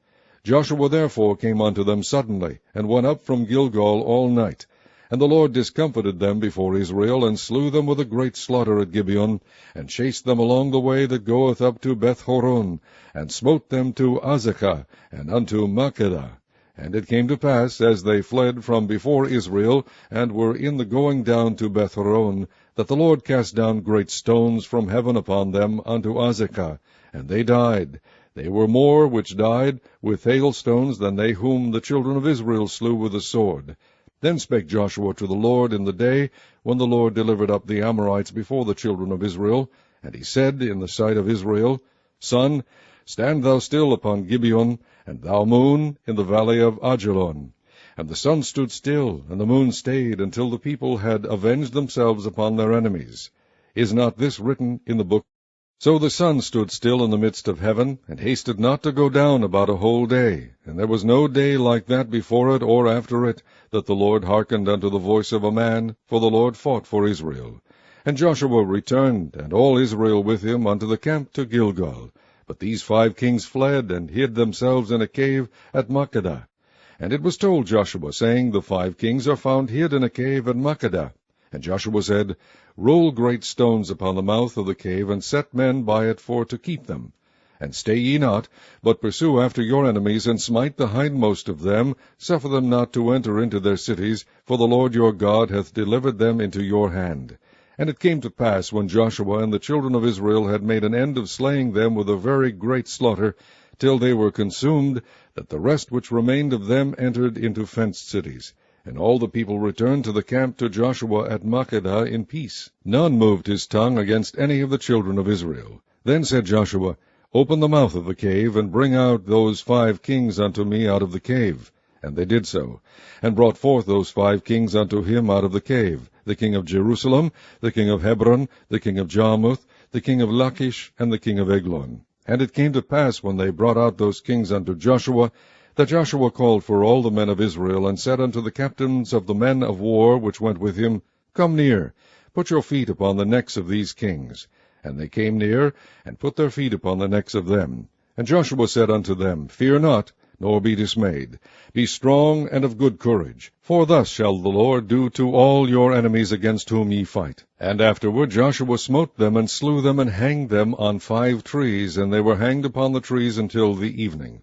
Joshua therefore came unto them suddenly, and went up from Gilgal all night. And the Lord discomfited them before Israel, and slew them with a great slaughter at Gibeon, and chased them along the way that goeth up to Beth-horon, and smote them to Azekah, and unto Makkedah. And it came to pass, as they fled from before Israel, and were in the going down to Beth-horon, that the Lord cast down great stones from heaven upon them unto Azekah, and they died. They were more which died with hailstones than they whom the children of Israel slew with the sword. Then spake Joshua to the Lord in the day when the Lord delivered up the Amorites before the children of Israel. And he said in the sight of Israel, Sun, stand thou still upon Gibeon, and thou moon in the valley of Ajalon. And the sun stood still, and the moon stayed, until the people had avenged themselves upon their enemies. Is not this written in the book? So the sun stood still in the midst of heaven, and hasted not to go down about a whole day. And there was no day like that before it or after it, that the Lord hearkened unto the voice of a man, for the Lord fought for Israel. And Joshua returned, and all Israel with him, unto the camp to Gilgal. But these 5 kings fled, and hid themselves in a cave at Makkedah. And it was told Joshua, saying, The 5 kings are found hid in a cave at Makkedah. And Joshua said, Roll great stones upon the mouth of the cave, and set men by it for to keep them. And stay ye not, but pursue after your enemies, and smite the hindmost of them. Suffer them not to enter into their cities, for the Lord your God hath delivered them into your hand. And it came to pass, when Joshua and the children of Israel had made an end of slaying them with a very great slaughter, till they were consumed, that the rest which remained of them entered into fenced cities. And all the people returned to the camp to Joshua at Makkedah in peace. None moved his tongue against any of the children of Israel. Then said Joshua, Open the mouth of the cave, and bring out those 5 kings unto me out of the cave. And they did so, and brought forth those 5 kings unto him out of the cave, the king of Jerusalem, the king of Hebron, the king of Jarmuth, the king of Lachish, and the king of Eglon. And it came to pass, when they brought out those kings unto Joshua, that Joshua called for all the men of Israel, and said unto the captains of the men of war which went with him, Come near, put your feet upon the necks of these kings. And they came near, and put their feet upon the necks of them. And Joshua said unto them, Fear not, nor be dismayed. Be strong and of good courage, for thus shall the Lord do to all your enemies against whom ye fight. And afterward Joshua smote them, and slew them, and hanged them on 5 trees, and they were hanged upon the trees until the evening.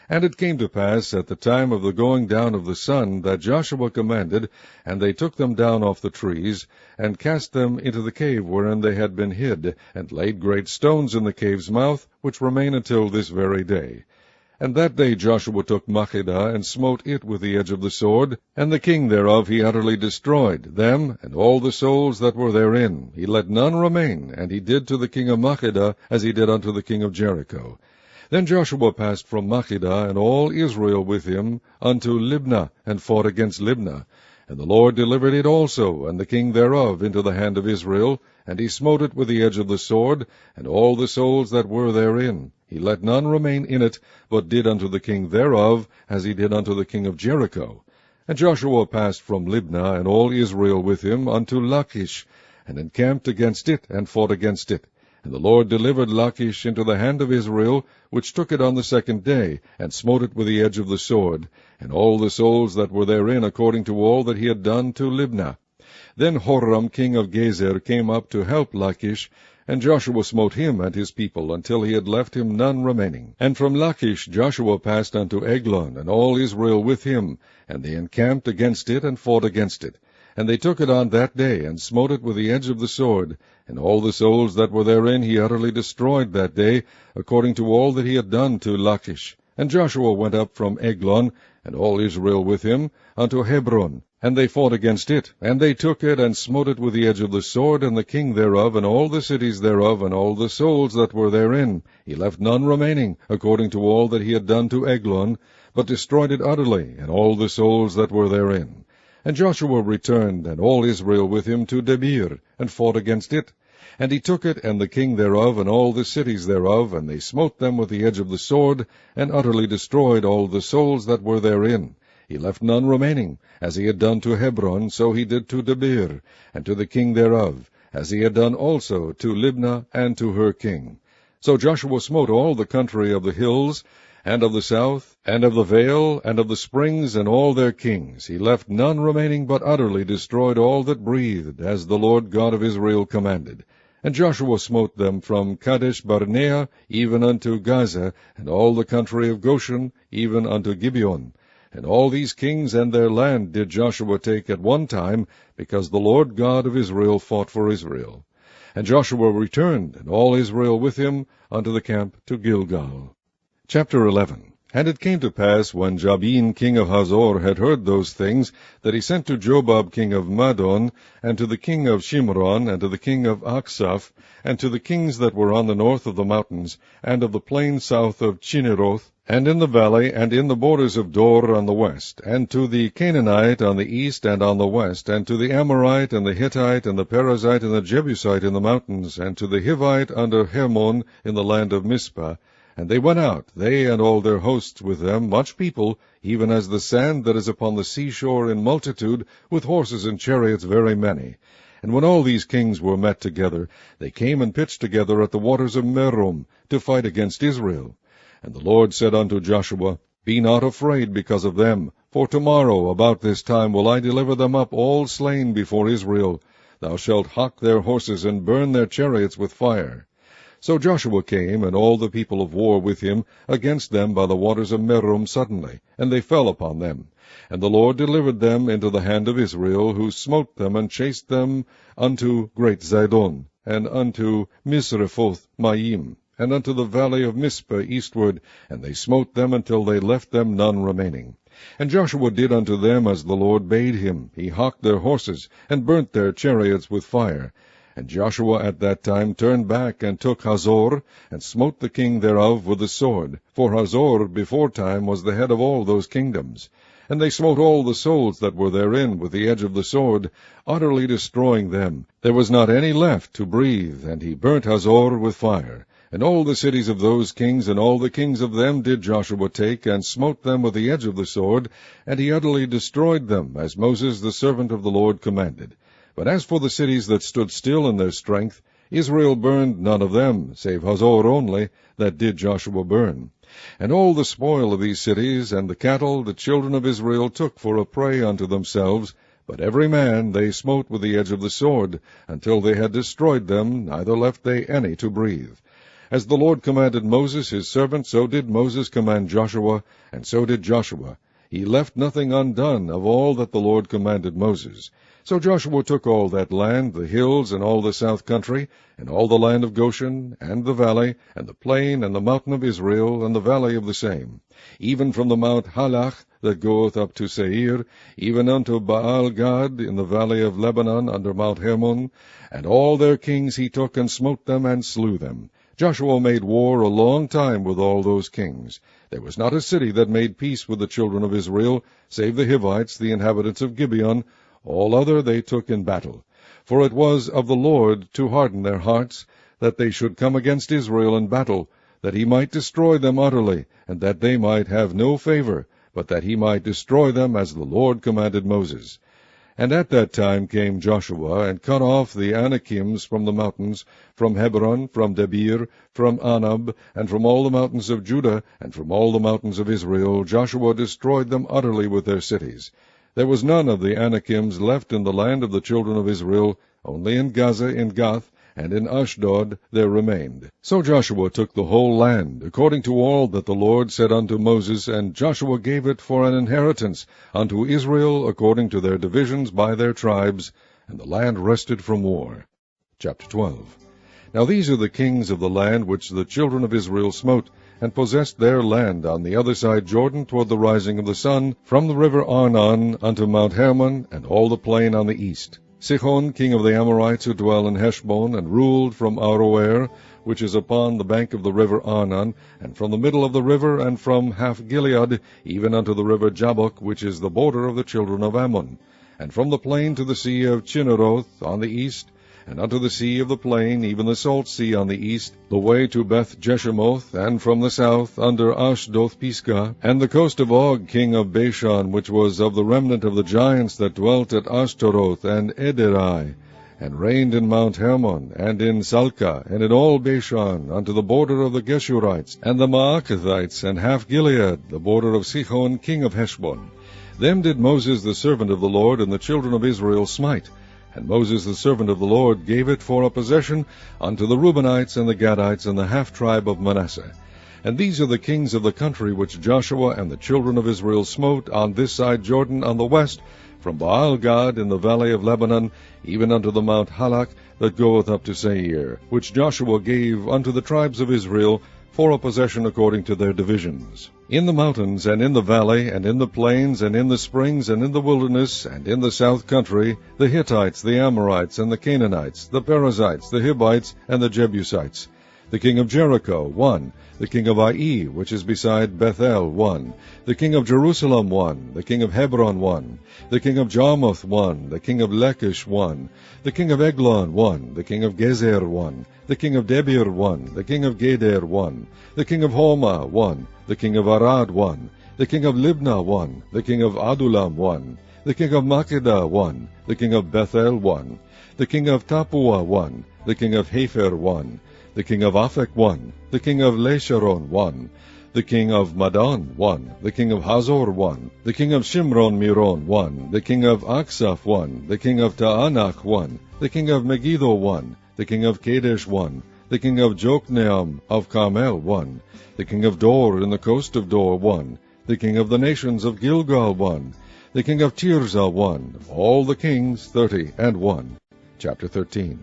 And it came to pass at the time of the going down of the sun, that Joshua commanded, and they took them down off the trees, and cast them into the cave wherein they had been hid, and laid great stones in the cave's mouth, which remain until this very day. And that day Joshua took Makkedah, and smote it with the edge of the sword, and the king thereof he utterly destroyed, them, and all the souls that were therein. He let none remain, and he did to the king of Makkedah as he did unto the king of Jericho. Then Joshua passed from Makkedah, and all Israel with him, unto Libnah, and fought against Libnah. And the Lord delivered it also, and the king thereof, into the hand of Israel, and he smote it with the edge of the sword, and all the souls that were therein. He let none remain in it, but did unto the king thereof, as he did unto the king of Jericho. And Joshua passed from Libnah, and all Israel with him, unto Lachish, and encamped against it, and fought against it. And the Lord delivered Lachish into the hand of Israel, which took it on the 2nd day, and smote it with the edge of the sword, and all the souls that were therein, according to all that he had done to Libnah. Then Horam king of Gezer came up to help Lachish, and Joshua smote him and his people, until he had left him none remaining. And from Lachish Joshua passed unto Eglon, and all Israel with him, and they encamped against it, and fought against it. And they took it on that day, and smote it with the edge of the sword, and all the souls that were therein he utterly destroyed that day, according to all that he had done to Lachish. And Joshua went up from Eglon, and all Israel with him, unto Hebron, and they fought against it, and they took it, and smote it with the edge of the sword, and the king thereof, and all the cities thereof, and all the souls that were therein. He left none remaining, according to all that he had done to Eglon, but destroyed it utterly, and all the souls that were therein. And Joshua returned, and all Israel with him, to Debir, and fought against it. And he took it, and the king thereof, and all the cities thereof, and they smote them with the edge of the sword, and utterly destroyed all the souls that were therein. He left none remaining. As he had done to Hebron, so he did to Debir, and to the king thereof, as he had done also to Libnah and to her king. So Joshua smote all the country of the hills, and of the south, and of the vale, and of the springs, and all their kings. He left none remaining, but utterly destroyed all that breathed, as the Lord God of Israel commanded. And Joshua smote them from Kadesh Barnea even unto Gaza, and all the country of Goshen even unto Gibeon. And all these kings and their land did Joshua take at one time, because the Lord God of Israel fought for Israel. And Joshua returned, and all Israel with him, unto the camp to Gilgal. Chapter 11. And it came to pass, when Jabin king of Hazor had heard those things, that he sent to Jobab king of Madon, and to the king of Shimron, and to the king of Achsaph, and to the kings that were on the north of the mountains, and of the plain south of Chinneroth, and in the valley, and in the borders of Dor on the west, and to the Canaanite on the east and on the west, and to the Amorite, and the Hittite, and the Perizzite, and the Jebusite in the mountains, and to the Hivite under Hermon in the land of Mizpah. And they went out, they and all their hosts with them, much people, even as the sand that is upon the seashore in multitude, with horses and chariots very many. And when all these kings were met together, they came and pitched together at the waters of Merom, to fight against Israel. And the Lord said unto Joshua, Be not afraid because of them, for tomorrow about this time will I deliver them up all slain before Israel. Thou shalt hock their horses, and burn their chariots with fire. So Joshua came, and all the people of war with him, against them by the waters of Merom suddenly, and they fell upon them. And the Lord delivered them into the hand of Israel, who smote them, and chased them unto great Zidon, and unto Misrephoth Maim, and unto the valley of Mizpah eastward, and they smote them until they left them none remaining. And Joshua did unto them as the Lord bade him. He hocked their horses, and burnt their chariots with fire. And Joshua at that time turned back, and took Hazor, and smote the king thereof with the sword. For Hazor beforetime was the head of all those kingdoms. And they smote all the souls that were therein with the edge of the sword, utterly destroying them. There was not any left to breathe, and he burnt Hazor with fire. And all the cities of those kings, and all the kings of them did Joshua take, and smote them with the edge of the sword, and he utterly destroyed them, as Moses the servant of the Lord commanded. But as for the cities that stood still in their strength, Israel burned none of them, save Hazor only, that did Joshua burn. And all the spoil of these cities, and the cattle, the children of Israel took for a prey unto themselves, but every man they smote with the edge of the sword, until they had destroyed them, neither left they any to breathe. As the Lord commanded Moses his servant, so did Moses command Joshua, and so did Joshua. He left nothing undone of all that the Lord commanded Moses. So Joshua took all that land, the hills, and all the south country, and all the land of Goshen, and the valley, and the plain, and the mountain of Israel, and the valley of the same, even from the mount Halach, that goeth up to Seir, even unto Baal-Gad, in the valley of Lebanon, under Mount Hermon, and all their kings he took, and smote them, and slew them. Joshua made war a long time with all those kings. There was not a city that made peace with the children of Israel, save the Hivites, the inhabitants of Gibeon. All other they took in battle. For it was of the Lord to harden their hearts, that they should come against Israel in battle, that he might destroy them utterly, and that they might have no favor, but that he might destroy them as the Lord commanded Moses. And at that time came Joshua, and cut off the Anakims from the mountains, from Hebron, from Debir, from Anab, and from all the mountains of Judah, and from all the mountains of Israel. Joshua destroyed them utterly with their cities. There was none of the Anakims left in the land of the children of Israel, only in Gaza, in Gath, and in Ashdod there remained. So Joshua took the whole land, according to all that the Lord said unto Moses, and Joshua gave it for an inheritance unto Israel according to their divisions by their tribes, and the land rested from war. Chapter 12. Now these are the kings of the land which the children of Israel smote, and possessed their land on the other side Jordan toward the rising of the sun, from the river Arnon unto Mount Hermon, and all the plain on the east. Sihon, king of the Amorites, who dwell in Heshbon, and ruled from Aroer, which is upon the bank of the river Arnon, and from the middle of the river, and from half Gilead, even unto the river Jabbok, which is the border of the children of Ammon, and from the plain to the sea of Chinneroth on the east, and unto the sea of the plain, even the salt sea on the east, the way to Beth Jeshemoth, and from the south under Ashdoth Pisgah, and the coast of Og, king of Bashan, which was of the remnant of the giants that dwelt at Ashtaroth and Edrei, and reigned in Mount Hermon, and in Salcah, and in all Bashan, unto the border of the Geshurites, and the Maacathites, and half Gilead, the border of Sihon, king of Heshbon. Them did Moses the servant of the Lord and the children of Israel smite. And Moses the servant of the Lord gave it for a possession unto the Reubenites and the Gadites and the half-tribe of Manasseh. And these are the kings of the country which Joshua and the children of Israel smote on this side Jordan on the west, from Baal-Gad in the valley of Lebanon, even unto the Mount Halak that goeth up to Seir, which Joshua gave unto the tribes of Israel for a possession according to their divisions. In the mountains, and in the valley, and in the plains, and in the springs, and in the wilderness, and in the south country, the Hittites, the Amorites, and the Canaanites, the Perizzites, the Hivites, and the Jebusites. The king of Jericho, 1. The king of Ai, which is beside Bethel, 1. The king of Jerusalem, 1. The king of Hebron, 1. The king of Jarmuth, 1. The king of Lachish, 1. The king of Eglon, 1. The king of Gezer, 1. The king of Debir, 1. The king of Geder, 1. The king of Homa, 1. The king of Arad, 1. The king of Libnah, 1. The king of Adullam, 1. The king of Makkedah, 1. The king of Bethel, 1. The king of Tappuah, 1. The king of Hepher, 1. The king of Aphek, 1. The king of Lesharon, 1. The king of Madon, 1. The king of Hazor, 1. The king of Shimron Miron, 1. The king of Aksaph, 1. The king of Taanach, 1. The king of Megiddo, 1. The king of Kadesh, 1. The king of Jokneam of Carmel, 1. The king of Dor in the coast of Dor, 1. The king of the nations of Gilgal, 1. The king of Tirzah, 1. All the kings, 30, Chapter 13.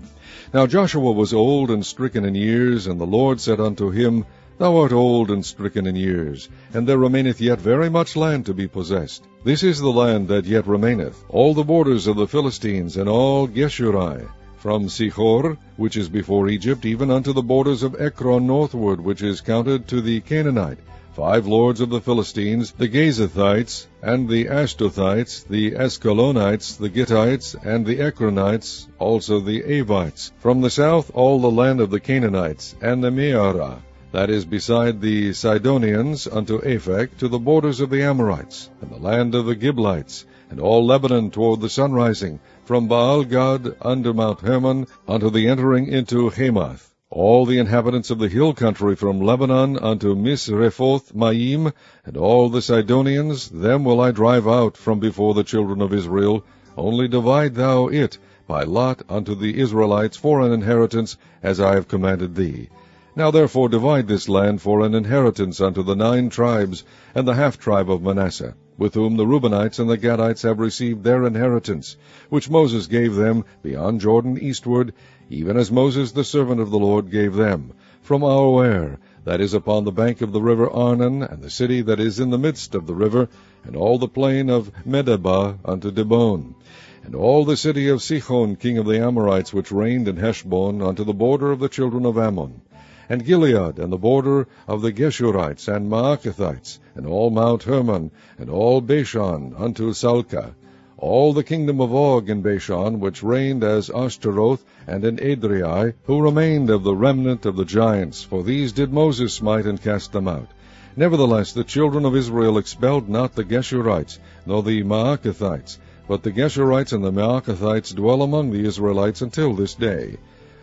Now Joshua was old and stricken in years, and the Lord said unto him, Thou art old and stricken in years, and there remaineth yet very much land to be possessed. This is the land that yet remaineth, all the borders of the Philistines, and all Geshuri, from Sihor, which is before Egypt, even unto the borders of Ekron northward, which is counted to the Canaanite, 5 lords of the Philistines, the Gazathites, and the Ashdothites, the Askelonites, the Gittites, and the Ekronites, also the Avites. From the south all the land of the Canaanites, and the Mearah, that is beside the Sidonians, unto Aphek, to the borders of the Amorites, and the land of the Giblites, and all Lebanon toward the sunrising, from Baal-Gad under Mount Hermon, unto the entering into Hamath. All the inhabitants of the hill country from Lebanon unto Misrephoth Maim, and all the Sidonians, them will I drive out from before the children of Israel. Only divide thou it by lot unto the Israelites for an inheritance, as I have commanded thee. Now therefore divide this land for an inheritance unto the 9 tribes, and the half-tribe of Manasseh, with whom the Reubenites and the Gadites have received their inheritance, which Moses gave them beyond Jordan eastward, even as Moses the servant of the Lord gave them, from Aroer, that is upon the bank of the river Arnon, and the city that is in the midst of the river, and all the plain of Medeba unto Dibon, and all the city of Sihon king of the Amorites, which reigned in Heshbon, unto the border of the children of Ammon, and Gilead, and the border of the Geshurites and Maacathites, and all Mount Hermon, and all Bashan unto Salcah, all the kingdom of Og in Bashan, which reigned as Ashtaroth, and in Edrei, who remained of the remnant of the giants, for these did Moses smite and cast them out. Nevertheless the children of Israel expelled not the Geshurites, nor the Maacathites, But the Geshurites and the Maacathites dwell among the Israelites until this day.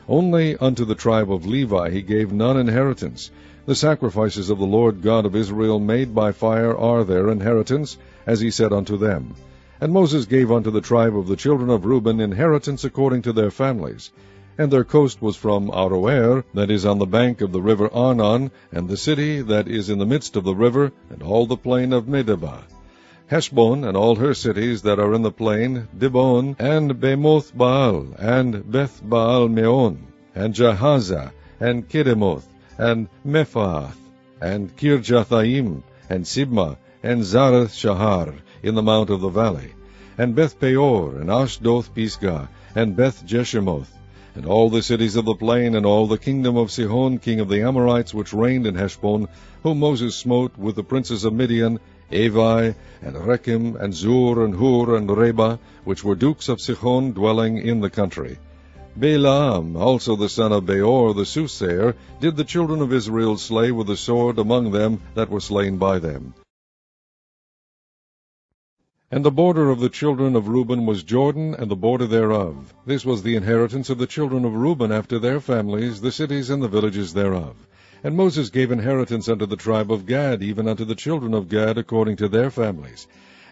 Only unto the tribe of Levi he gave none inheritance. The sacrifices of the Lord God of Israel made by fire are their inheritance, as he said unto them. And Moses gave unto the tribe of the children of Reuben inheritance according to their families. And their coast was from Aroer, that is on the bank of the river Arnon, and the city that is in the midst of the river, and all the plain of Medeba. Heshbon, and all her cities that are in the plain, Dibon, and Bemoth Baal, and Beth Baal Meon, and Jahaza, and Kedemoth, and Mephaath, and Kirjathaim, and Sibma, and Zareth Shahar, in the mount of the valley, and Beth Peor, and Ashdoth Pisgah, and Beth Jeshemoth, and all the cities of the plain, and all the kingdom of Sihon king of the Amorites, which reigned in Heshbon, whom Moses smote with the princes of Midian, Evi, and Rechem, and Zur, and Hur, and Reba, which were dukes of Sihon, dwelling in the country. Balaam also the son of Beor the soothsayer did the children of Israel slay with the sword among them that were slain by them. And the border of the children of Reuben was Jordan, and the border thereof. This was the inheritance of the children of Reuben after their families, the cities and the villages thereof. And Moses gave inheritance unto the tribe of Gad, even unto the children of Gad, according to their families.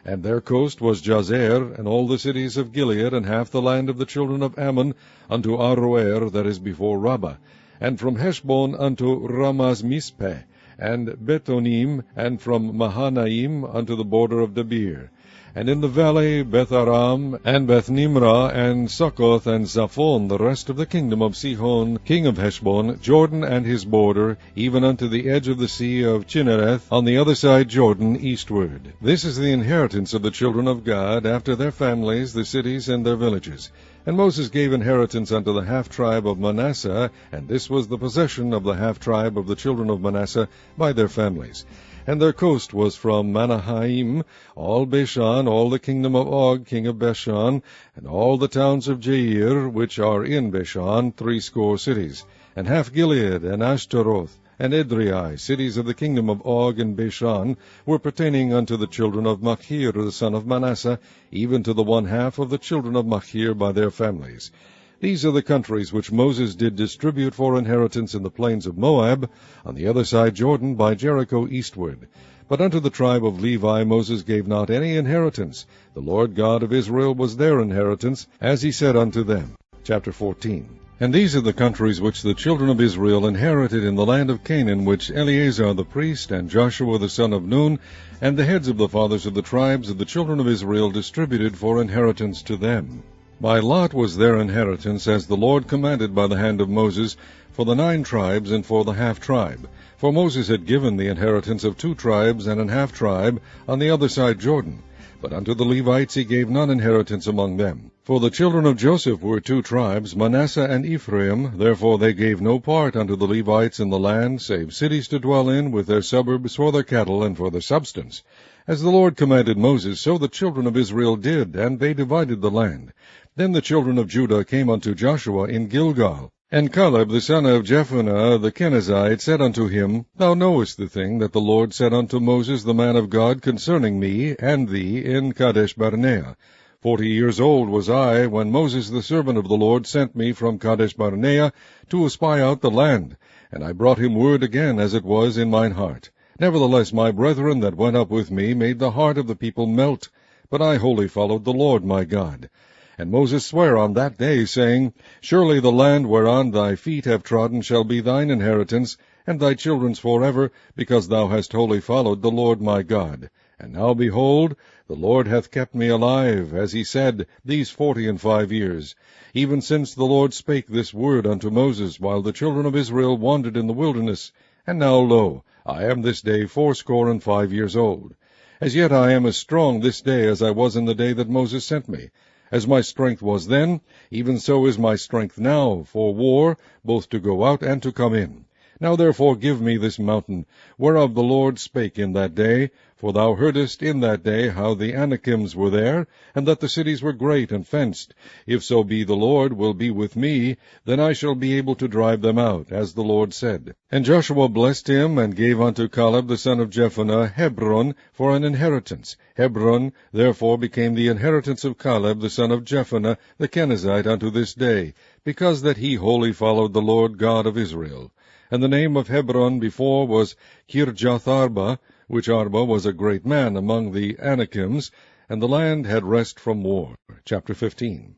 And their coast was Jazer, and all the cities of Gilead, and half the land of the children of Ammon, unto Aroer, that is before Rabbah, and from Heshbon unto Ramazmizpeh, and Betonim, and from Mahanaim unto the border of Debir. And in the valley Beth-aram, and Beth-nimrah, and Succoth, and Zaphon, the rest of the kingdom of Sihon, king of Heshbon, Jordan and his border, even unto the edge of the sea of Chinnereth, on the other side Jordan, eastward. This is the inheritance of the children of Gad, after their families, the cities and their villages. And Moses gave inheritance unto the half-tribe of Manasseh, and this was the possession of the half-tribe of the children of Manasseh by their families. And their coast was from Manahaim, all Bashan, all the kingdom of Og, king of Bashan, and all the towns of Jair, which are in Bashan, 60 cities, and half Gilead, and Ashtaroth, and Edrei, cities of the kingdom of Og and Bashan, were pertaining unto the children of Machir, the son of Manasseh, even to the one half of the children of Machir by their families. These are the countries which Moses did distribute for inheritance in the plains of Moab, on the other side Jordan, by Jericho eastward. But unto the tribe of Levi Moses gave not any inheritance. The Lord God of Israel was their inheritance, as he said unto them. Chapter 14. And these are the countries which the children of Israel inherited in the land of Canaan, which Eleazar the priest, and Joshua the son of Nun, and the heads of the fathers of the tribes of the children of Israel distributed for inheritance to them. By lot was their inheritance, as the Lord commanded by the hand of Moses, for the 9 tribes and for the half-tribe. For Moses had given the inheritance of 2 tribes and an half-tribe on the other side Jordan. But unto the Levites he gave none inheritance among them. For the children of Joseph were 2 tribes, Manasseh and Ephraim, therefore they gave no part unto the Levites in the land, save cities to dwell in, with their suburbs for their cattle and for their substance. As the Lord commanded Moses, so the children of Israel did, and they divided the land. Then the children of Judah came unto Joshua in Gilgal. And Caleb the son of Jephunneh the Kenizzite said unto him, Thou knowest the thing that the Lord said unto Moses the man of God concerning me and thee in Kadesh Barnea. 40 years old was I, when Moses the servant of the Lord sent me from Kadesh Barnea to espy out the land. And I brought him word again, as it was in mine heart. Nevertheless my brethren that went up with me made the heart of the people melt, but I wholly followed the Lord my God. And Moses sware on that day, saying, Surely the land whereon thy feet have trodden shall be thine inheritance, and thy children's forever, because thou hast wholly followed the Lord my God. And now, behold, the Lord hath kept me alive, as he said, these 45 years, even since the Lord spake this word unto Moses, while the children of Israel wandered in the wilderness. And now, lo, I am this day 65 years old. As yet I am as strong this day as I was in the day that Moses sent me. As my strength was then, even so is my strength now, for war, both to go out and to come in. Now therefore give me this mountain, whereof the Lord spake in that day, For thou heardest in that day how the Anakims were there, and that the cities were great and fenced. If so be the Lord will be with me, then I shall be able to drive them out, as the Lord said. And Joshua blessed him, and gave unto Caleb the son of Jephunneh Hebron for an inheritance. Hebron therefore became the inheritance of Caleb the son of Jephunneh the Kenizzite unto this day, because that he wholly followed the Lord God of Israel. And the name of Hebron before was Kirjatharba, which Arba was a great man among the Anakims, and the land had rest from war. Chapter 15.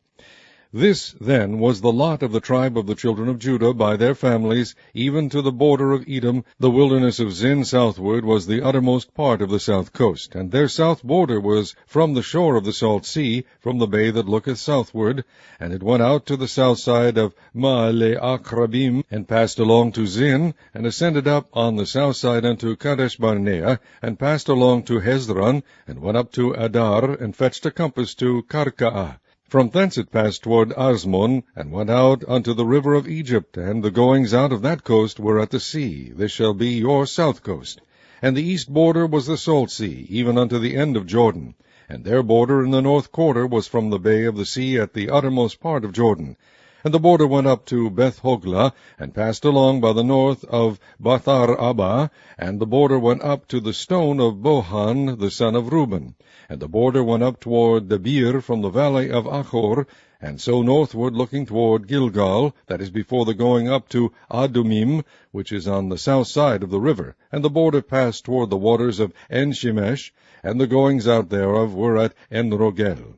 This, then, was the lot of the tribe of the children of Judah by their families, even to the border of Edom. The wilderness of Zin southward was the uttermost part of the south coast, and their south border was from the shore of the salt sea, from the bay that looketh southward, and it went out to the south side of Maale Akrabim, and passed along to Zin, and ascended up on the south side unto Kadesh Barnea, and passed along to Hezron, and went up to Adar, and fetched a compass to Karkaa. From thence it passed toward Asmon, and went out unto the river of Egypt, and the goings out of that coast were at the sea. This shall be your south coast. And the east border was the salt sea, even unto the end of Jordan. And their border in the north quarter was from the bay of the sea at the uttermost part of Jordan. And the border went up to Beth-hoglah, and passed along by the north of Bathar-abba, and the border went up to the stone of Bohan the son of Reuben. And the border went up toward Debir from the valley of Achor, and so northward looking toward Gilgal, that is before the going up to Adumim, which is on the south side of the river. And the border passed toward the waters of En-shemesh, and the goings out thereof were at En-rogel.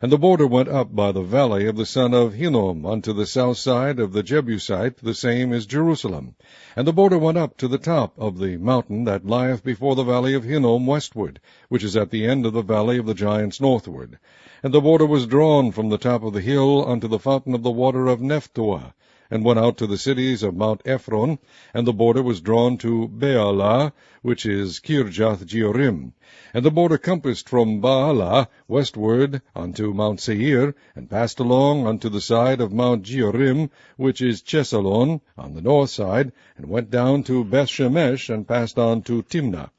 And the border went up by the valley of the son of Hinnom unto the south side of the Jebusite, the same is Jerusalem. And the border went up to the top of the mountain that lieth before the valley of Hinnom westward, which is at the end of the valley of the giants northward. And the border was drawn from the top of the hill unto the fountain of the water of Nephtoah, and went out to the cities of Mount Ephron, and the border was drawn to Baalah, which is Kirjath-jearim. And the border compassed from Baalah westward unto Mount Seir, and passed along unto the side of Mount Jearim, which is Chesalon, on the north side, and went down to Beth-shemesh, and passed on to Timnah.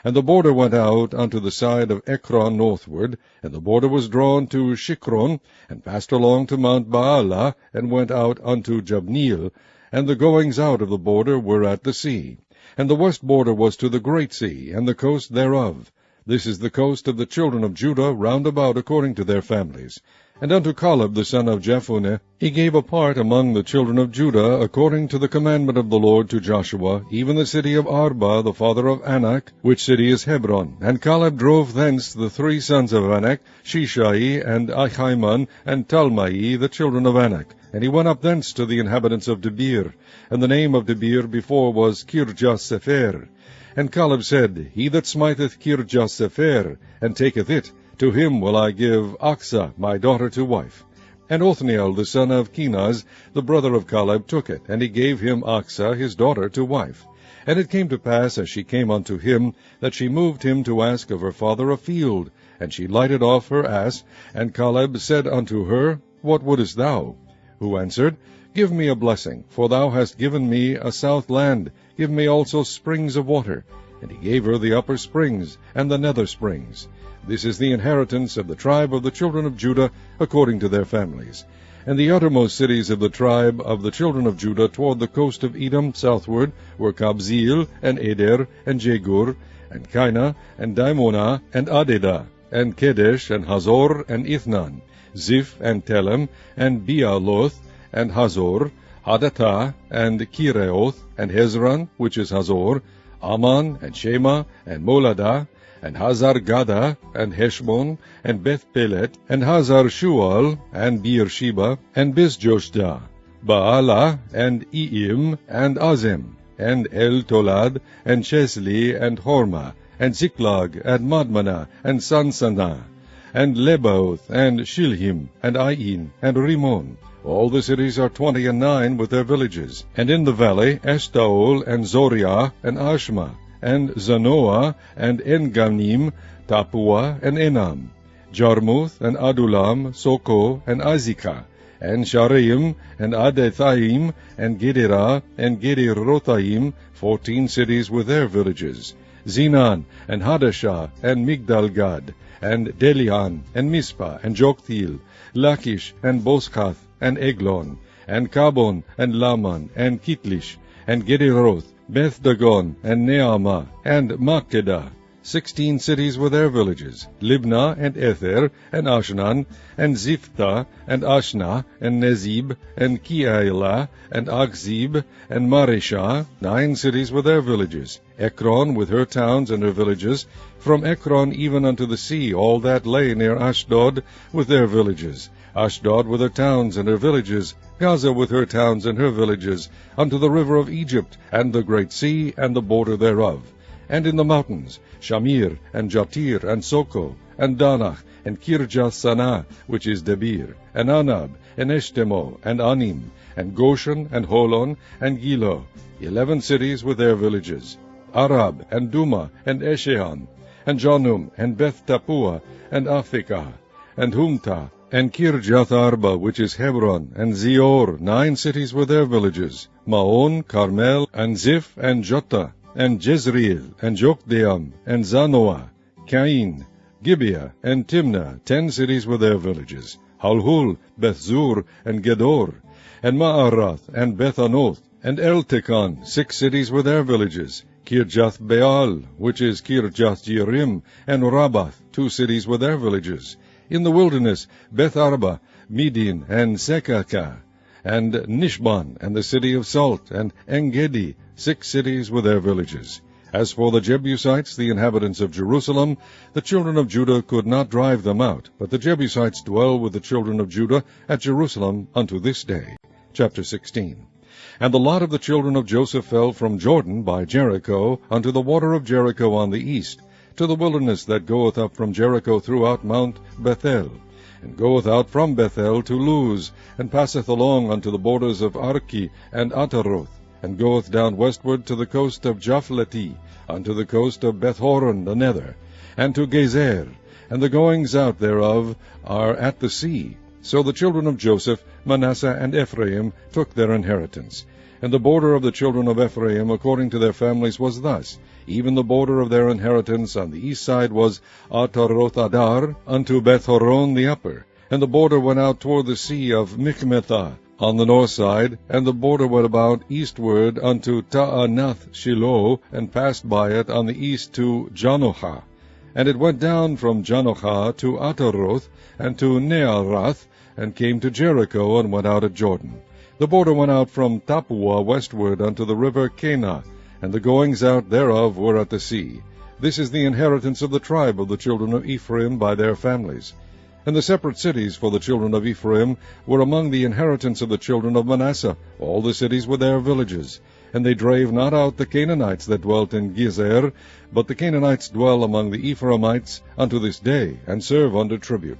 And the border went out unto the side of Ekron northward, and the border was drawn to Shikron, and passed along to Mount Baalah, and went out unto Jabneel, and the goings out of the border were at the sea. And the west border was to the great sea, and the coast thereof. This is the coast of the children of Judah round about according to their families. And unto Caleb the son of Jephunneh he gave a part among the children of Judah, according to the commandment of the Lord to Joshua, even the city of Arba, the father of Anak, which city is Hebron. And Caleb drove thence the 3 sons of Anak, Shishai, and Ahiman, and Talmai, the children of Anak. And he went up thence to the inhabitants of Debir. And the name of Debir before was Kirjath-sepher. And Caleb said, He that smiteth Kirjath-sepher, and taketh it, to him will I give Achsah my daughter to wife. And Othniel the son of Kenaz, the brother of Caleb, took it, and he gave him Achsah his daughter to wife. And it came to pass, as she came unto him, that she moved him to ask of her father a field. And she lighted off her ass, and Caleb said unto her, What wouldest thou? Who answered, Give me a blessing, for thou hast given me a south land. Give me also springs of water. And he gave her the upper springs, and the nether springs. This is the inheritance of the tribe of the children of Judah, according to their families. And the uttermost cities of the tribe of the children of Judah toward the coast of Edom southward were Kabzeel, and Eder, and Jegur, and Kainah, and Dimonah, and Adedah, and Kedesh, and Hazor, and Ithnan, Ziph, and Telem, and Bealoth, and Hazor, Hadattah, and Kireoth, and Hezron, which is Hazor, Ammon, and Shema, and Moladah, and Hazar-Gadah, and Heshbon, and Beth-Pelet, and Hazar-Shual, and Beersheba, and Bisjoshdah, Baalah, and Iim, and Azem, and El-Tolad, and Chesli, and Hormah, and Ziklag, and Madmanah, and Sansannah, and Lebaoth, and Shilhim, and Ain, and Rimmon. All the cities are 29 with their villages. And in the valley, Eshtaol, and Zoriah, and Ashma, and Zanoah, and En-Ganim, Tapua, and Enam, Jarmuth, and Adulam, Soko, and Azekah, and Shareim, and Adethaim, and Gederah, and Gederothaim, 14 cities with their villages. Zenan, and Hadashah, and Migdalgad, and Delian, and Mizpah, and Joktheel, Lachish, and Boscath, and Eglon, and Kabon, and Laman, and Kitlish, and Gederoth, Beth-dagon, and Neamah, and Makkedah. 16 cities with their villages, Libnah, and Ether, and Ashnan, and Ziphtah, and Ashna, and Nezib, and Keilah, and Achzib, and Mareshah, 9 cities with their villages, Ekron with her towns and her villages, from Ekron even unto the sea, all that lay near Ashdod, with their villages, Ashdod with her towns and her villages, Gaza with her towns and her villages, unto the river of Egypt, and the great sea, and the border thereof. And in the mountains, Shamir, and Jatir, and Soko, and Danach, and Kirjath-sanah, which is Debir, and Anab, and Eshtemo, and Anim, and Goshen, and Holon, and Gilo, 11 cities with their villages, Arab, and Duma, and Eshean, and Janum, and Beth-tappuah, and Aphekah, and Humtah, and Kirjath-arba, which is Hebron, and Zior, 9 cities with their villages, Maon, Carmel, and Ziph, and Jottah, and Jezreel, and Jokdeam, and Zanoah, Cain, Gibeah, and Timnah, 10 cities with their villages, Halhul, Bethzur, and Gedor, and Maarath, and Bethanoth, and Eltekon, 6 cities with their villages, Kirjath-Baal, which is Kirjath-Jearim, and Rabbath, 2 cities with their villages. In the wilderness, Beth-arba, Midin, and Sekakah, and Nishban, and the city of Salt, and Engedi, 6 cities with their villages. As for the Jebusites, the inhabitants of Jerusalem, the children of Judah could not drive them out, but the Jebusites dwell with the children of Judah at Jerusalem unto this day. Chapter 16. And the lot of the children of Joseph fell from Jordan by Jericho unto the water of Jericho on the east, to the wilderness that goeth up from Jericho throughout Mount Bethel, and goeth out from Bethel to Luz, and passeth along unto the borders of Arki and Ataroth, and goeth down westward to the coast of Japhleti, unto the coast of Bethhoron the nether, and to Gezer, and the goings out thereof are at the sea. So the children of Joseph, Manasseh, and Ephraim took their inheritance. And the border of the children of Ephraim according to their families was thus. Even the border of their inheritance on the east side was Ataroth-adar unto Beth-horon the upper, and the border went out toward the sea of Michmethah on the north side, and the border went about eastward unto Taanath-shiloh, and passed by it on the east to Janohah. And it went down from Janohah to Ataroth, and to Nearath, and came to Jericho, and went out at Jordan. The border went out from Tappuah westward unto the river Kanah, and the goings out thereof were at the sea. This is the inheritance of the tribe of the children of Ephraim by their families. And the separate cities for the children of Ephraim were among the inheritance of the children of Manasseh, all the cities with their villages. And they drave not out the Canaanites that dwelt in Gezer, but the Canaanites dwell among the Ephraimites unto this day, and serve under tribute.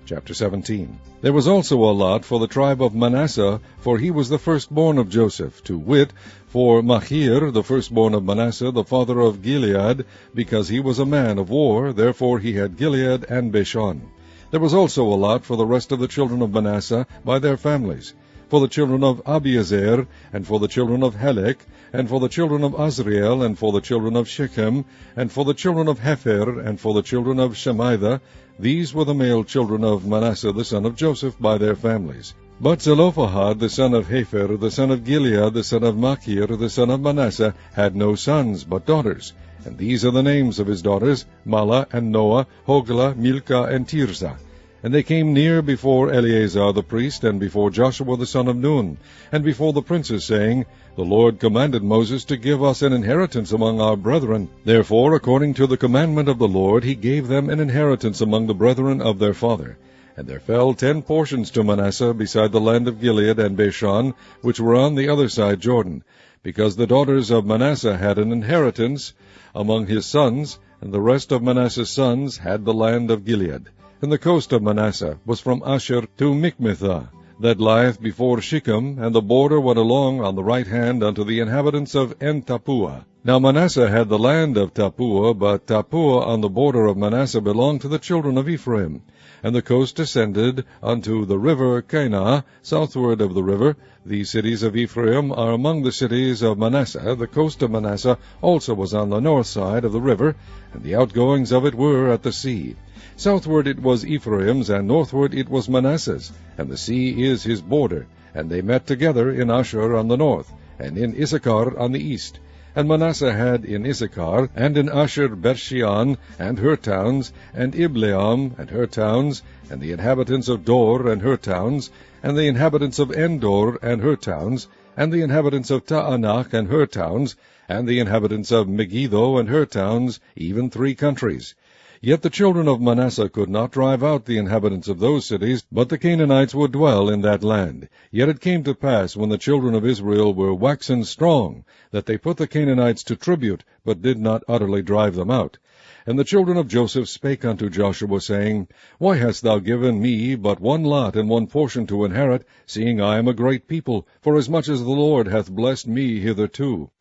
Chapter 17. There was also a lot for the tribe of Manasseh, for he was the firstborn of Joseph, to wit, for Machir, the firstborn of Manasseh, the father of Gilead, because he was a man of war, therefore he had Gilead and Bashan. There was also a lot for the rest of the children of Manasseh by their families, for the children of Abiezer, and for the children of Helek, and for the children of Azriel, and for the children of Shechem, and for the children of Hefer, and for the children of Shemida. These were the male children of Manasseh the son of Joseph by their families. But Zelophehad the son of Hefer, the son of Gilead, the son of Machir, the son of Manasseh, had no sons, but daughters. And these are the names of his daughters, Mahlah, and Noah, Hoglah, Milcah, and Tirzah. And they came near before Eleazar the priest, and before Joshua the son of Nun, and before the princes, saying, The Lord commanded Moses to give us an inheritance among our brethren. Therefore, according to the commandment of the Lord, he gave them an inheritance among the brethren of their father. And there fell 10 portions to Manasseh, beside the land of Gilead and Bashan, which were on the other side Jordan, because the daughters of Manasseh had an inheritance among his sons, and the rest of Manasseh's sons had the land of Gilead. And the coast of Manasseh was from Asher to Michmethah, that lieth before Shechem, and the border went along on the right hand unto the inhabitants of En-tappuah. Now Manasseh had the land of Tappuah, but Tappuah on the border of Manasseh belonged to the children of Ephraim. And the coast descended unto the river Kanah, southward of the river. These cities of Ephraim are among the cities of Manasseh. The coast of Manasseh also was on the north side of the river, and the outgoings of it were at the sea. Southward it was Ephraim's, and northward it was Manasseh's, and the sea is his border. And they met together in Asher on the north, and in Issachar on the east. And Manasseh had in Issachar, and in Asher Bershean, and her towns, and Ibleam, and her towns, and the inhabitants of Dor, and her towns, and the inhabitants of Endor, and her towns, and the inhabitants of Taanach, and her towns, and the inhabitants of Megiddo, and her towns, even 3 countries. Yet the children of Manasseh could not drive out the inhabitants of those cities, but the Canaanites would dwell in that land. Yet it came to pass, when the children of Israel were waxen strong, that they put the Canaanites to tribute, but did not utterly drive them out. And the children of Joseph spake unto Joshua, saying, Why hast thou given me but one lot and one portion to inherit, seeing I am a great people, forasmuch as the Lord hath blessed me hitherto?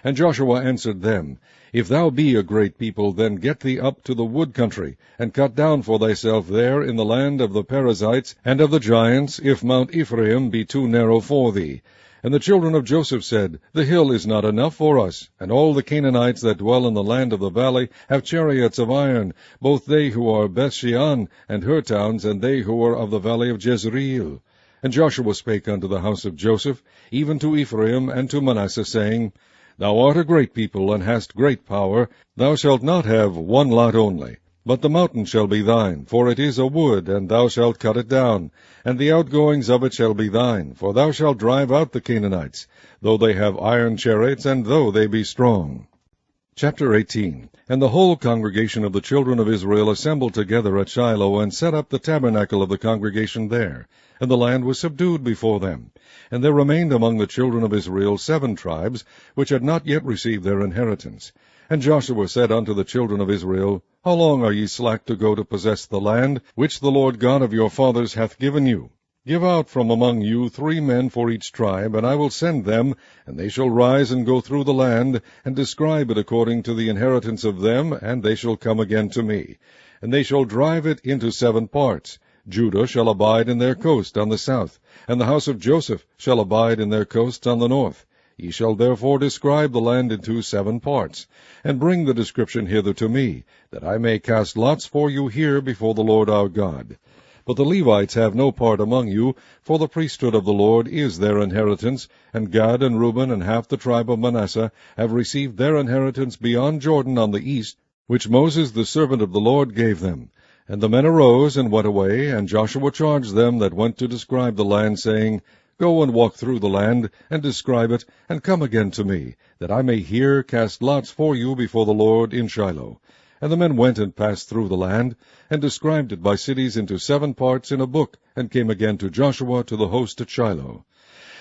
And Joshua answered them, If thou be a great people, then get thee up to the wood country, and cut down for thyself there in the land of the Perizzites and of the giants, if Mount Ephraim be too narrow for thee. And the children of Joseph said, The hill is not enough for us, and all the Canaanites that dwell in the land of the valley have chariots of iron, both they who are Bethshean and her towns, and they who are of the valley of Jezreel. And Joshua spake unto the house of Joseph, even to Ephraim and to Manasseh, saying, Thou art a great people, and hast great power. Thou shalt not have one lot only, but the mountain shall be thine, for it is a wood, and thou shalt cut it down. And the outgoings of it shall be thine, for thou shalt drive out the Canaanites, though they have iron chariots, and though they be strong. Chapter 18. And the whole congregation of the children of Israel assembled together at Shiloh, and set up the tabernacle of the congregation there. And the land was subdued before them. And there remained among the children of Israel 7 tribes, which had not yet received their inheritance. And Joshua said unto the children of Israel, How long are ye slack to go to possess the land, which the Lord God of your fathers hath given you? Give out from among you 3 men for each tribe, and I will send them, and they shall rise and go through the land, and describe it according to the inheritance of them, and they shall come again to me. And they shall drive it into 7 parts. Judah shall abide in their coast on the south, and the house of Joseph shall abide in their coasts on the north. Ye shall therefore describe the land into 7 parts, and bring the description hither to me, that I may cast lots for you here before the Lord our God. But the Levites have no part among you, for the priesthood of the Lord is their inheritance, and Gad and Reuben and half the tribe of Manasseh have received their inheritance beyond Jordan on the east, which Moses the servant of the Lord gave them. And the men arose and went away, and Joshua charged them that went to describe the land, saying, Go and walk through the land, and describe it, and come again to me, that I may here cast lots for you before the Lord in Shiloh. And the men went and passed through the land, and described it by cities into 7 parts in a book, and came again to Joshua to the host at Shiloh.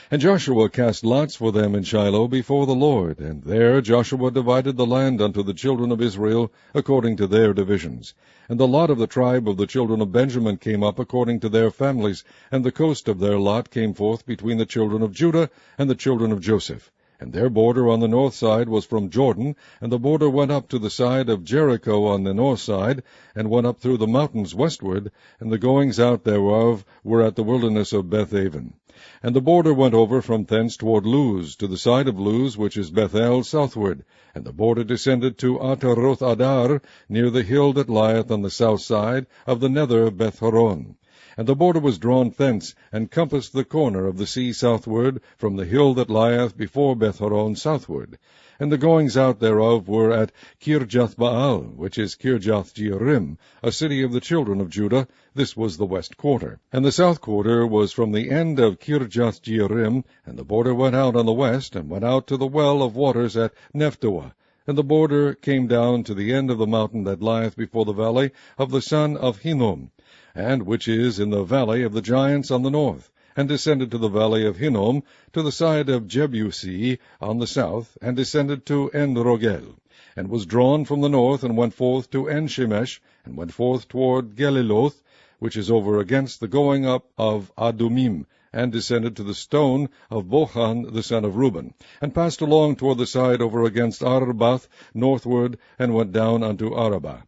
And Joshua cast lots for them in Shiloh before the Lord, and there Joshua divided the land unto the children of Israel according to their divisions. And the lot of the tribe of the children of Benjamin came up according to their families, and the coast of their lot came forth between the children of Judah and the children of Joseph. And their border on the north side was from Jordan, and the border went up to the side of Jericho on the north side, and went up through the mountains westward, and the goings out thereof were at the wilderness of Bethaven. And the border went over from thence toward Luz, to the side of Luz, which is Bethel, southward. And the border descended to Ataroth Adar, near the hill that lieth on the south side of the nether Beth-horon. And the border was drawn thence, and compassed the corner of the sea southward, from the hill that lieth before Beth-horon southward. And the goings out thereof were at Kirjath-baal, which is Kirjath-jearim, a city of the children of Judah. This was the west quarter. And the south quarter was from the end of Kirjath-jearim, and the border went out on the west, and went out to the well of waters at Nephtoah. And the border came down to the end of the mountain that lieth before the valley of the son of Hinnom, and which is in the valley of the giants on the north, and descended to the valley of Hinnom, to the side of Jebusi on the south, and descended to En-rogel, and was drawn from the north, and went forth to En-shemesh, and went forth toward Geliloth, which is over against the going up of Adumim, and descended to the stone of Bochan the son of Reuben, and passed along toward the side over against Arbath northward, and went down unto Arabah.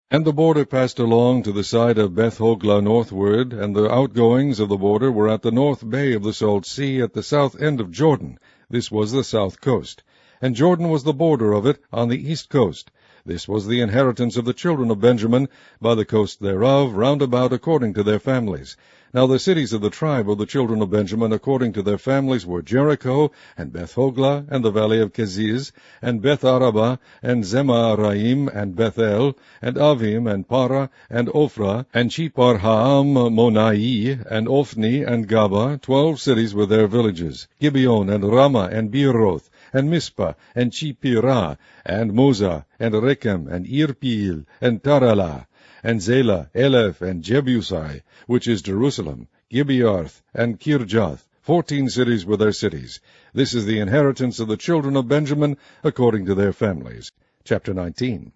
And the border passed along to the side of Beth-hoglah northward, and the outgoings of the border were at the north bay of the salt sea, at the south end of Jordan. This was the south coast. And Jordan was the border of it on the east coast. This was the inheritance of the children of Benjamin, by the coast thereof, round about according to their families. Now the cities of the tribe of the children of Benjamin according to their families were Jericho, and Beth-hoglah, and the valley of Keziz, and Beth-arabah, and Zemaraim, and Bethel, and Avim, and Parah, and Ophrah, and Cheparhaam-monai, and Ophni, and Gaba, 12 cities with their villages, Gibeon, and Ramah, and Beeroth, and Mizpah, and Chipirah, and Moza, and Rechem, and Irpeel, and Taralah, and Zelah, Eleph, and Jebusai, which is Jerusalem, Gibearth, and Kirjath, 14 cities with their cities. This is the inheritance of the children of Benjamin, according to their families. Chapter 19.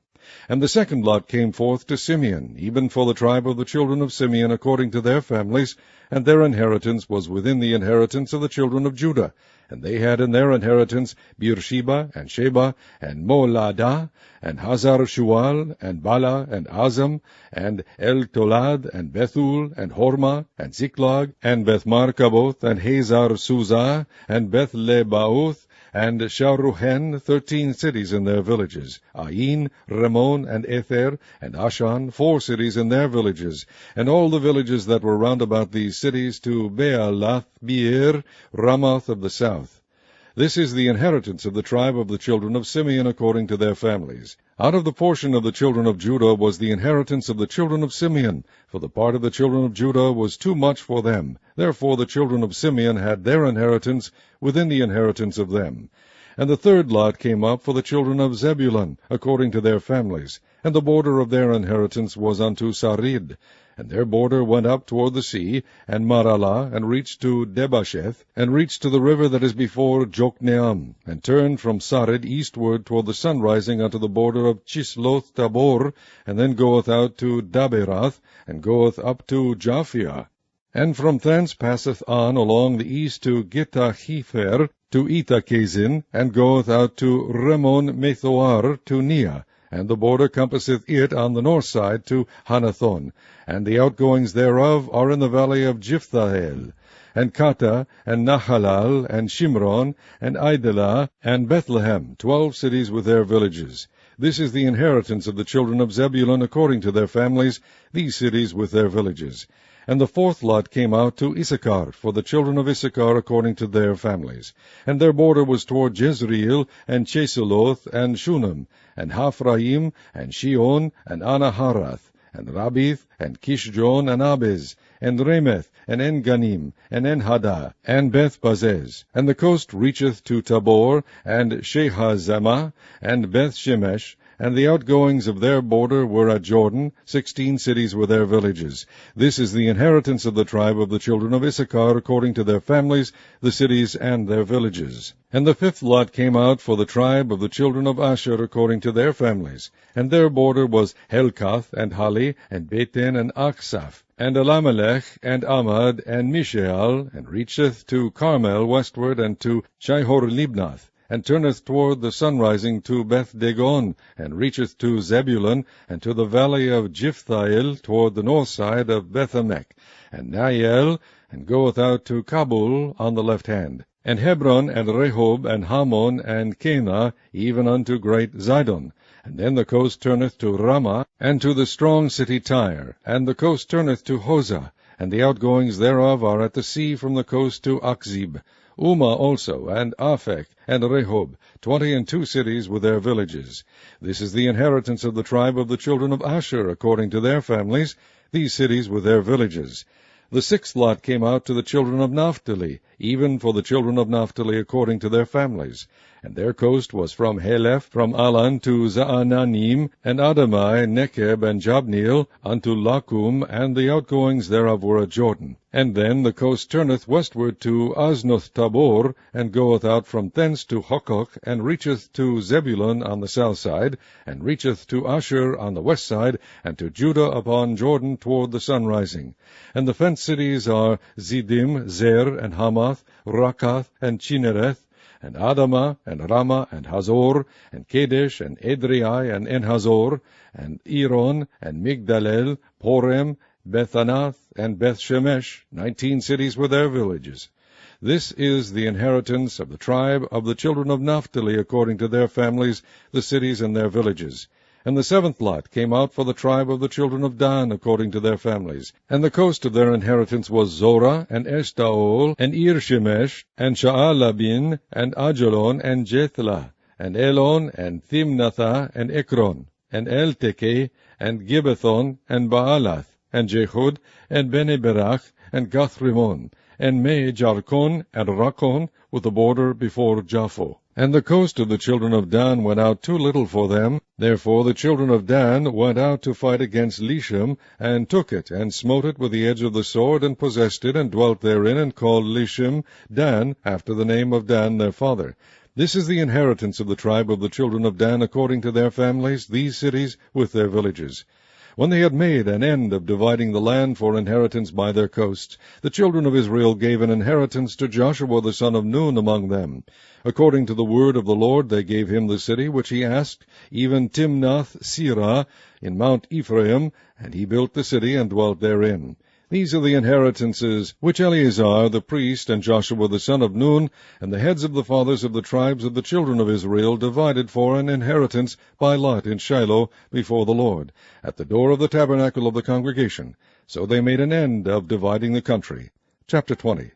And the second lot came forth to Simeon, even for the tribe of the children of Simeon, according to their families, and their inheritance was within the inheritance of the children of Judah. And they had in their inheritance Beersheba, and Sheba, and Moladah, and Hazar-Shual, and Bala, and Azam, and El-Tolad, and Bethul, and Hormah, and Ziklag, and Beth-Markaboth, and Hazar-Suzah, and Beth-Lebaoth, and Sharuhen, 13 cities in their villages, Ain, Ramon, and Ether, and Ashan, 4 cities in their villages, and all the villages that were round about these cities, to Bealath, Beer, Ramoth of the south. This is the inheritance of the tribe of the children of Simeon according to their families. Out of the portion of the children of Judah was the inheritance of the children of Simeon, for the part of the children of Judah was too much for them. Therefore the children of Simeon had their inheritance within the inheritance of them. And the third lot came up for the children of Zebulun, according to their families. And the border of their inheritance was unto Sarid. And their border went up toward the sea, and Maralah, and reached to Debasheth, and reached to the river that is before Jokneam, and turned from Sarid eastward toward the sun rising unto the border of Chisloth Tabor, and then goeth out to Daberath, and goeth up to Japhia. And from thence passeth on along the east to Gittahepher, to Ethakazin, and goeth out to Remon-Methoar, to Neah. And the border compasseth it on the north side to Hanathon, and the outgoings thereof are in the valley of Jiphthahel, and Kata, and Nahalal, and Shimron, and Idalah, and Bethlehem, 12 cities with their villages. This is the inheritance of the children of Zebulun according to their families, these cities with their villages. And the fourth lot came out to Issachar, for the children of Issachar according to their families. And their border was toward Jezreel, and Chesulloth, and Shunem, and Haphraim, and Shion, and Anaharath, and Rabith, and Kishjon, and Abez, and Remeth, and En-Ganim, and En-Hadah, and Beth-Bazez. And the coast reacheth to Tabor, and Shehazamah, and Beth-Shemesh, and the outgoings of their border were at Jordan, 16 cities with their villages. This is the inheritance of the tribe of the children of Issachar, according to their families, the cities and their villages. And the fifth lot came out for the tribe of the children of Asher, according to their families. And their border was Helkath, and Hali, and Beten, and Aksaph, and Elimelech, and Amad, and Mishael, and reacheth to Carmel westward, and to Shihor-Libnath, and turneth toward the sunrising to Beth-Dagon, and reacheth to Zebulun, and to the valley of Jiphthahel toward the north side of Beth-Emek, and Nael, and goeth out to Kabul on the left hand, and Hebron, and Rehob, and Hamon, and Cana, even unto great Zidon. And then the coast turneth to Ramah, and to the strong city Tyre, and the coast turneth to Hosah, and the outgoings thereof are at the sea from the coast to Achzib. Umah also, and Aphek, and Rehob, 22 cities with their villages. This is the inheritance of the tribe of the children of Asher, according to their families, these cities with their villages. The sixth lot came out to the children of Naphtali, even for the children of Naphtali according to their families. And their coast was from Helef, from Alan to Zaananim, and Adamai, Nekeb, and Jabneel, unto Lakum, and the outgoings thereof were at Jordan. And then the coast turneth westward to Aznoth Tabor, and goeth out from thence to Hokok, and reacheth to Zebulun on the south side, and reacheth to Asher on the west side, and to Judah upon Jordan toward the sunrising. And the fence tenth cities are Ziddim, Zer, and Hamath, Rakath, and Chinnereth, and Adamah, and Ramah, and Hazor, and Kadesh, and Edrei, and Enhazor, and Iron, and Migdalel, Porem, Bethanath, and Bethshemesh, 19 cities with their villages. This is the inheritance of the tribe of the children of Naphtali according to their families, the cities and their villages. And the seventh lot came out for the tribe of the children of Dan according to their families. And the coast of their inheritance was Zorah, and Eshtaol, and Ir-shemesh, and Sha'alabin, and Ajalon, and Jethlah, and Elon, and Thimnathah, and Ekron, and Eltekeh, and Gibbethon, and Baalath, and Jehud, and Bene-berach, and Gath-rimon, and Me-jarkon, and Rakon, with the border before Japho. And the coast of the children of Dan went out too little for them. Therefore the children of Dan went out to fight against Lishem, and took it, and smote it with the edge of the sword, and possessed it, and dwelt therein, and called Lishem Dan, after the name of Dan their father. This is the inheritance of the tribe of the children of Dan according to their families, these cities with their villages. When they had made an end of dividing the land for inheritance by their coasts, the children of Israel gave an inheritance to Joshua the son of Nun among them. According to the word of the Lord they gave him the city which he asked, even Timnath-Serah in Mount Ephraim, and he built the city and dwelt therein. These are the inheritances which Eleazar the priest and Joshua the son of Nun and the heads of the fathers of the tribes of the children of Israel divided for an inheritance by lot in Shiloh before the Lord, at the door of the tabernacle of the congregation. So they made an end of dividing the country. Chapter 20.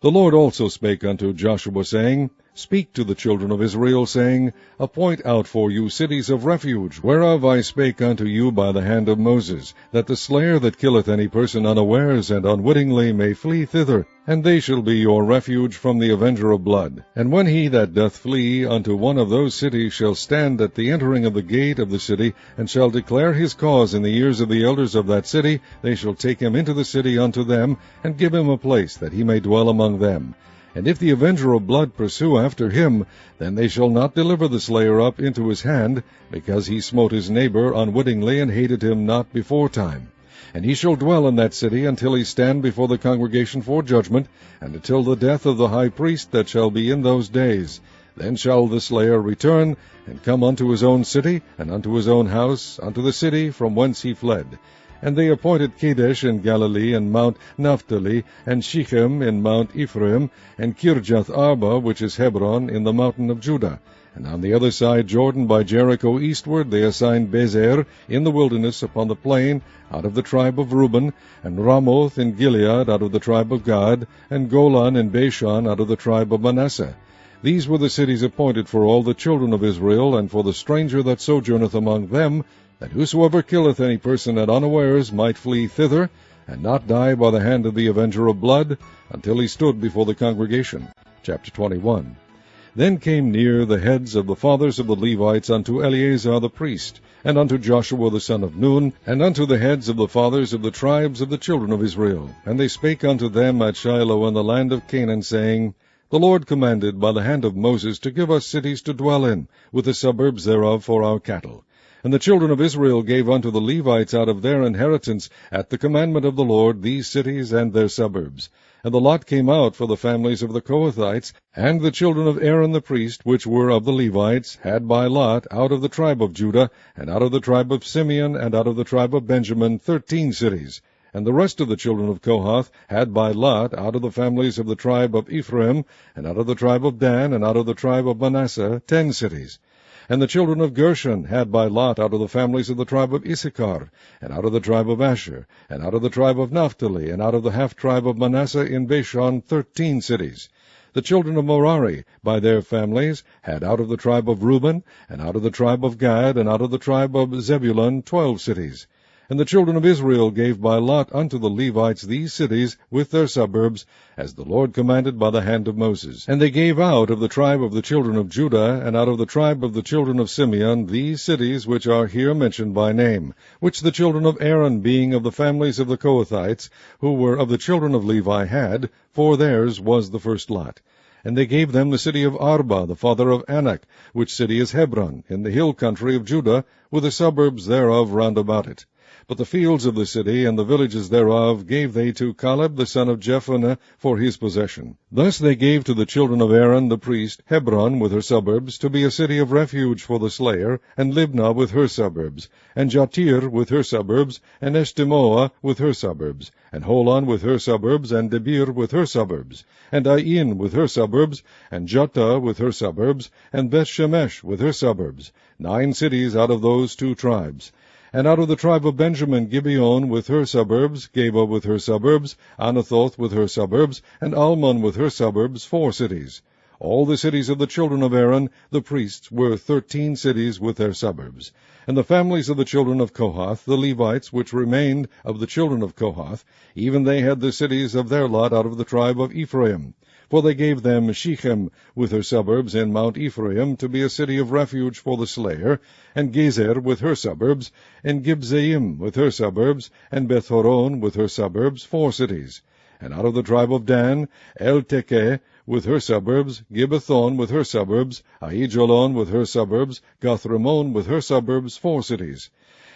The Lord also spake unto Joshua, saying, Speak to the children of Israel, saying, Appoint out for you cities of refuge, whereof I spake unto you by the hand of Moses, that the slayer that killeth any person unawares and unwittingly may flee thither, and they shall be your refuge from the avenger of blood. And when he that doth flee unto one of those cities shall stand at the entering of the gate of the city, and shall declare his cause in the ears of the elders of that city, they shall take him into the city unto them, and give him a place that he may dwell among them. And if the avenger of blood pursue after him, then they shall not deliver the slayer up into his hand, because he smote his neighbor unwittingly, and hated him not beforetime. And he shall dwell in that city until he stand before the congregation for judgment, and until the death of the high priest that shall be in those days. Then shall the slayer return, and come unto his own city, and unto his own house, unto the city from whence he fled. And they appointed Kadesh in Galilee, and Mount Naphtali, and Shechem in Mount Ephraim, and Kirjath Arba, which is Hebron, in the mountain of Judah. And on the other side Jordan by Jericho eastward they assigned Bezer in the wilderness upon the plain, out of the tribe of Reuben, and Ramoth in Gilead out of the tribe of Gad, and Golan in Bashan out of the tribe of Manasseh. These were the cities appointed for all the children of Israel, and for the stranger that sojourneth among them, that whosoever killeth any person at unawares might flee thither, and not die by the hand of the avenger of blood, until he stood before the congregation. Chapter 21. Then came near the heads of the fathers of the Levites unto Eleazar the priest, and unto Joshua the son of Nun, and unto the heads of the fathers of the tribes of the children of Israel. And they spake unto them at Shiloh in the land of Canaan, saying, The Lord commanded by the hand of Moses to give us cities to dwell in, with the suburbs thereof for our cattle. And the children of Israel gave unto the Levites out of their inheritance, at the commandment of the Lord, these cities and their suburbs. And the lot came out for the families of the Kohathites, and the children of Aaron the priest, which were of the Levites, had by lot out of the tribe of Judah, and out of the tribe of Simeon, and out of the tribe of Benjamin, 13 cities. And the rest of the children of Kohath had by lot out of the families of the tribe of Ephraim, and out of the tribe of Dan, and out of the tribe of Manasseh, 10 cities. And the children of Gershon had by lot out of the families of the tribe of Issachar, and out of the tribe of Asher, and out of the tribe of Naphtali, and out of the half-tribe of Manasseh in Bashan, 13 cities. The children of Merari, by their families, had out of the tribe of Reuben, and out of the tribe of Gad, and out of the tribe of Zebulun, 12 cities. And the children of Israel gave by lot unto the Levites these cities with their suburbs, as the Lord commanded by the hand of Moses. And they gave out of the tribe of the children of Judah, and out of the tribe of the children of Simeon, these cities which are here mentioned by name, which the children of Aaron, being of the families of the Kohathites, who were of the children of Levi, had, for theirs was the first lot. And they gave them the city of Arba, the father of Anak, which city is Hebron, in the hill country of Judah, with the suburbs thereof round about it. But the fields of the city and the villages thereof gave they to Caleb the son of Jephunneh for his possession. Thus they gave to the children of Aaron the priest Hebron with her suburbs, to be a city of refuge for the slayer, and Libnah with her suburbs, and Jattir with her suburbs, and Eshtemoa with her suburbs, and Holon with her suburbs, and Debir with her suburbs, and Ain with her suburbs, and Juttah with her suburbs, and Beth-Shemesh with her suburbs, 9 cities out of those 2 tribes. And out of the tribe of Benjamin, Gibeon with her suburbs, Geba with her suburbs, Anathoth with her suburbs, and Almon with her suburbs, 4 cities. All the cities of the children of Aaron, the priests, were 13 cities with their suburbs. And the families of the children of Kohath, the Levites, which remained of the children of Kohath, even they had the cities of their lot out of the tribe of Ephraim. For they gave them Shechem with her suburbs in Mount Ephraim, to be a city of refuge for the slayer, and Gezer with her suburbs, and Gibzaim with her suburbs, and Beth-horon with her suburbs, 4 cities. And out of the tribe of Dan, El-Tekeh with her suburbs, Gibbethon with her suburbs, Aijalon with her suburbs, Gathrimmon with her suburbs, 4 cities.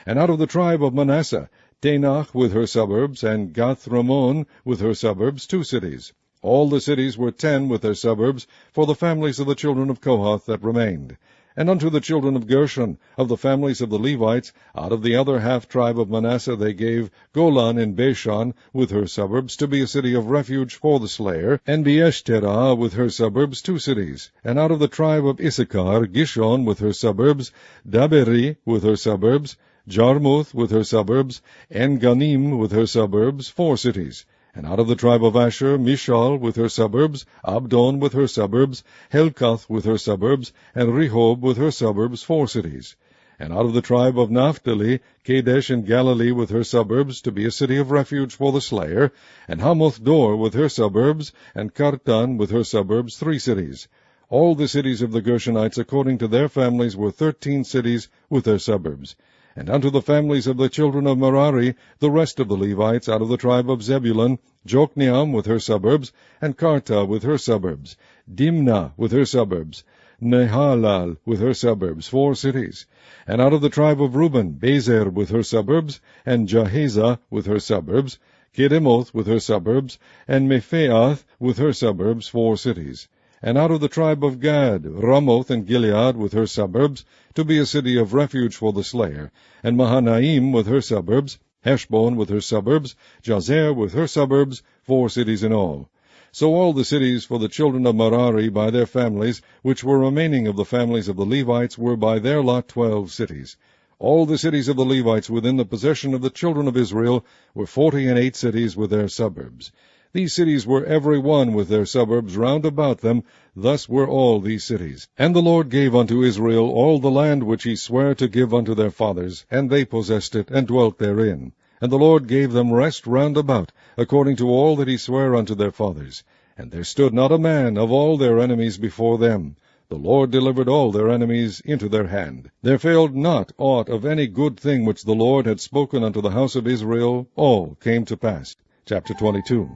And out of the tribe of Manasseh, Tanach with her suburbs, and Gathrimmon with her suburbs, 2 cities. All the cities were 10 with their suburbs, for the families of the children of Kohath that remained. And unto the children of Gershon, of the families of the Levites, out of the other half-tribe of Manasseh they gave Golan in Bashan with her suburbs, to be a city of refuge for the slayer, and Beeshterah with her suburbs, 2 cities. And out of the tribe of Issachar, Gishon with her suburbs, Daberi with her suburbs, Jarmuth with her suburbs, En-Ganim with her suburbs, 4 cities. And out of the tribe of Asher, Mishal with her suburbs, Abdon with her suburbs, Helkath with her suburbs, and Rehob with her suburbs, 4 cities. And out of the tribe of Naphtali, Kadesh in Galilee with her suburbs, to be a city of refuge for the slayer, and Hamoth-dor with her suburbs, and Kartan with her suburbs, 3 cities. All the cities of the Gershonites according to their families were 13 cities with their suburbs. And unto the families of the children of Merari, the rest of the Levites, out of the tribe of Zebulun, Jokneam with her suburbs, and Karta with her suburbs, Dimnah with her suburbs, Nehalal with her suburbs, 4 cities. And out of the tribe of Reuben, Bezer with her suburbs, and Jahazah with her suburbs, Kedemoth with her suburbs, and Mephaath with her suburbs, 4 cities. And out of the tribe of Gad, Ramoth and Gilead with her suburbs, to be a city of refuge for the slayer, and Mahanaim with her suburbs, Heshbon with her suburbs, Jazer with her suburbs, 4 cities in all. So all the cities for the children of Merari by their families, which were remaining of the families of the Levites, were by their lot 12 cities. All the cities of the Levites within the possession of the children of Israel were 48 cities with their suburbs. These cities were every one with their suburbs round about them. Thus were all these cities. And the Lord gave unto Israel all the land which he sware to give unto their fathers, and they possessed it, and dwelt therein. And the Lord gave them rest round about, according to all that he sware unto their fathers. And there stood not a man of all their enemies before them. The Lord delivered all their enemies into their hand. There failed not aught of any good thing which the Lord had spoken unto the house of Israel. All came to pass. Chapter 22.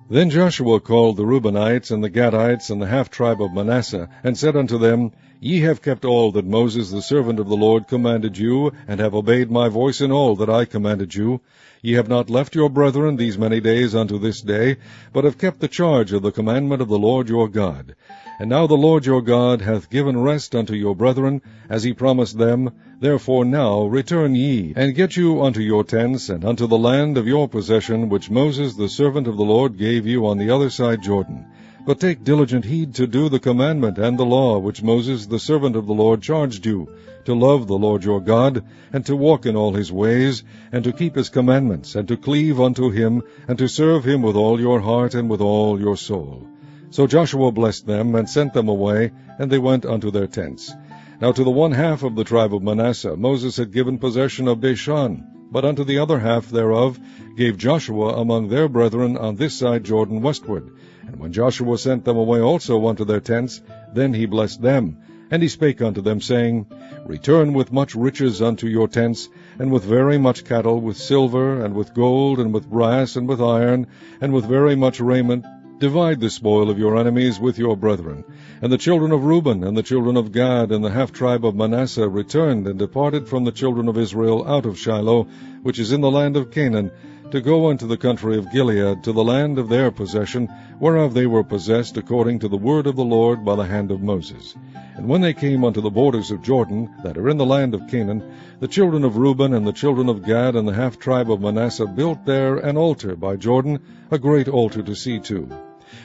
Then Joshua called the Reubenites, and the Gadites, and the half-tribe of Manasseh, and said unto them, Ye have kept all that Moses the servant of the Lord commanded you, and have obeyed my voice in all that I commanded you. Ye have not left your brethren these many days unto this day, but have kept the charge of the commandment of the Lord your God. And now the Lord your God hath given rest unto your brethren, as he promised them. Therefore now return ye, and get you unto your tents, and unto the land of your possession, which Moses the servant of the Lord gave you on the other side Jordan. But take diligent heed to do the commandment and the law which Moses the servant of the Lord charged you, to love the Lord your God, and to walk in all his ways, and to keep his commandments, and to cleave unto him, and to serve him with all your heart and with all your soul. So Joshua blessed them, and sent them away, and they went unto their tents. Now to the one half of the tribe of Manasseh Moses had given possession of Bashan, but unto the other half thereof gave Joshua among their brethren on this side Jordan westward. And when Joshua sent them away also unto their tents, then he blessed them. And he spake unto them, saying, Return with much riches unto your tents, and with very much cattle, with silver, and with gold, and with brass, and with iron, and with very much raiment, Divide the spoil of your enemies with your brethren. And the children of Reuben and the children of Gad and the half-tribe of Manasseh returned and departed from the children of Israel out of Shiloh, which is in the land of Canaan, to go unto the country of Gilead, to the land of their possession, whereof they were possessed according to the word of the Lord by the hand of Moses. And when they came unto the borders of Jordan, that are in the land of Canaan, the children of Reuben and the children of Gad and the half-tribe of Manasseh built there an altar by Jordan, a great altar to see to.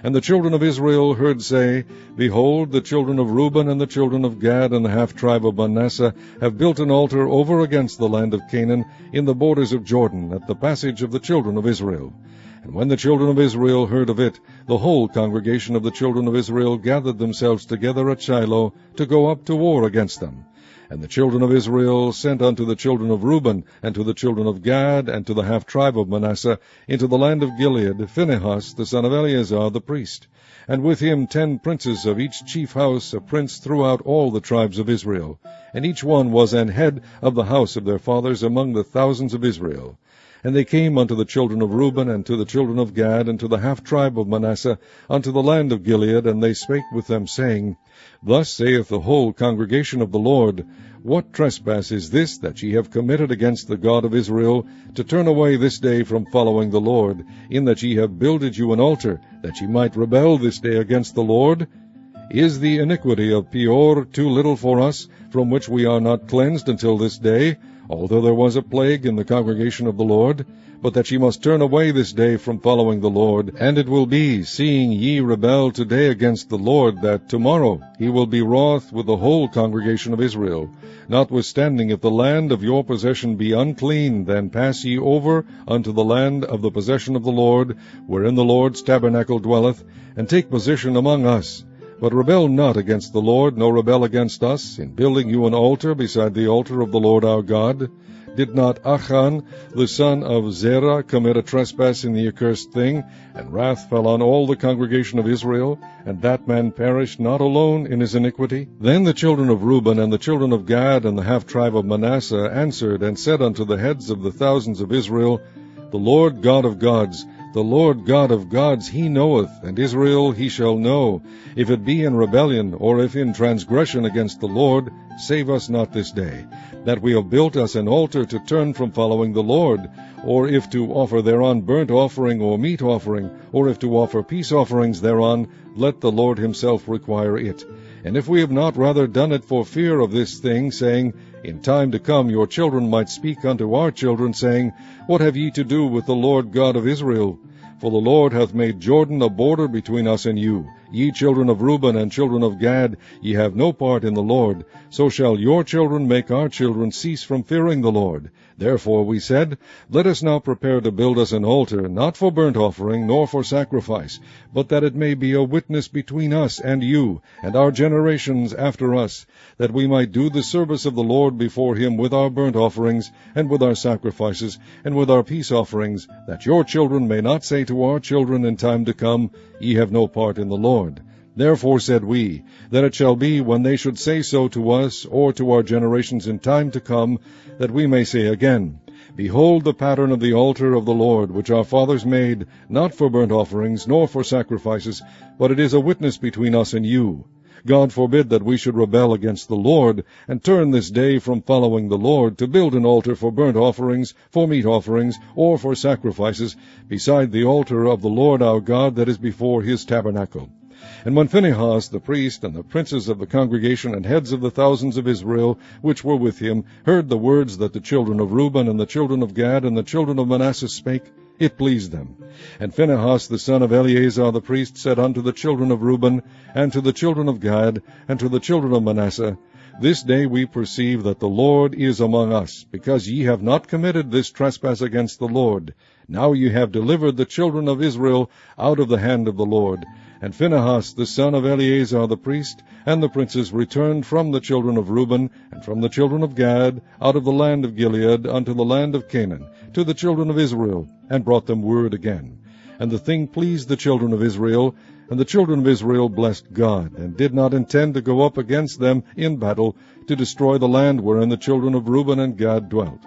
And the children of Israel heard say, Behold, the children of Reuben and the children of Gad and the half-tribe of Manasseh have built an altar over against the land of Canaan, in the borders of Jordan, at the passage of the children of Israel. And when the children of Israel heard of it, the whole congregation of the children of Israel gathered themselves together at Shiloh, to go up to war against them. And the children of Israel sent unto the children of Reuben, and to the children of Gad, and to the half-tribe of Manasseh, into the land of Gilead, Phinehas the son of Eleazar the priest, and with him 10 princes of each chief house, a prince throughout all the tribes of Israel. And each one was an head of the house of their fathers among the thousands of Israel. And they came unto the children of Reuben, and to the children of Gad, and to the half-tribe of Manasseh, unto the land of Gilead, and they spake with them, saying, Thus saith the whole congregation of the Lord, What trespass is this that ye have committed against the God of Israel, to turn away this day from following the Lord, in that ye have builded you an altar, that ye might rebel this day against the Lord? Is the iniquity of Peor too little for us, from which we are not cleansed until this day, although there was a plague in the congregation of the Lord? But that ye must turn away this day from following the Lord. And it will be, seeing ye rebel today against the Lord, that tomorrow he will be wroth with the whole congregation of Israel. Notwithstanding, if the land of your possession be unclean, then pass ye over unto the land of the possession of the Lord, wherein the Lord's tabernacle dwelleth, and take position among us. But rebel not against the Lord, nor rebel against us, in building you an altar beside the altar of the Lord our God. Did not Achan, the son of Zerah, commit a trespass in the accursed thing, and wrath fell on all the congregation of Israel, and that man perished not alone in his iniquity? Then the children of Reuben and the children of Gad and the half-tribe of Manasseh answered and said unto the heads of the thousands of Israel, The Lord God of gods, the Lord God of gods, he knoweth, and Israel he shall know. If it be in rebellion, or if in transgression against the Lord, save us not this day, that we have built us an altar to turn from following the Lord, or if to offer thereon burnt offering or meat offering, or if to offer peace offerings thereon, let the Lord himself require it. And if we have not rather done it for fear of this thing, saying, In time to come your children might speak unto our children, saying, What have ye to do with the Lord God of Israel? For the Lord hath made Jordan a border between us and you. Ye children of Reuben and children of Gad, ye have no part in the Lord. So shall your children make our children cease from fearing the Lord. Therefore we said, Let us now prepare to build us an altar, not for burnt offering, nor for sacrifice, but that it may be a witness between us and you, and our generations after us, that we might do the service of the Lord before him with our burnt offerings, and with our sacrifices, and with our peace offerings, that your children may not say to our children in time to come, Ye have no part in the Lord. Therefore said we, that it shall be, when they should say so to us, or to our generations in time to come, that we may say again, Behold the pattern of the altar of the Lord, which our fathers made, not for burnt offerings, nor for sacrifices, but it is a witness between us and you. God forbid that we should rebel against the Lord, and turn this day from following the Lord, to build an altar for burnt offerings, for meat offerings, or for sacrifices, beside the altar of the Lord our God that is before his tabernacle. And when Phinehas the priest, and the princes of the congregation, and heads of the thousands of Israel, which were with him, heard the words that the children of Reuben, and the children of Gad, and the children of Manasseh spake, it pleased them. And Phinehas the son of Eleazar the priest said unto the children of Reuben, and to the children of Gad, and to the children of Manasseh, This day we perceive that the Lord is among us, because ye have not committed this trespass against the Lord. Now ye have delivered the children of Israel out of the hand of the Lord. And Phinehas the son of Eleazar the priest, and the princes returned from the children of Reuben, and from the children of Gad, out of the land of Gilead, unto the land of Canaan, to the children of Israel, and brought them word again. And the thing pleased the children of Israel, and the children of Israel blessed God, and did not intend to go up against them in battle, to destroy the land wherein the children of Reuben and Gad dwelt.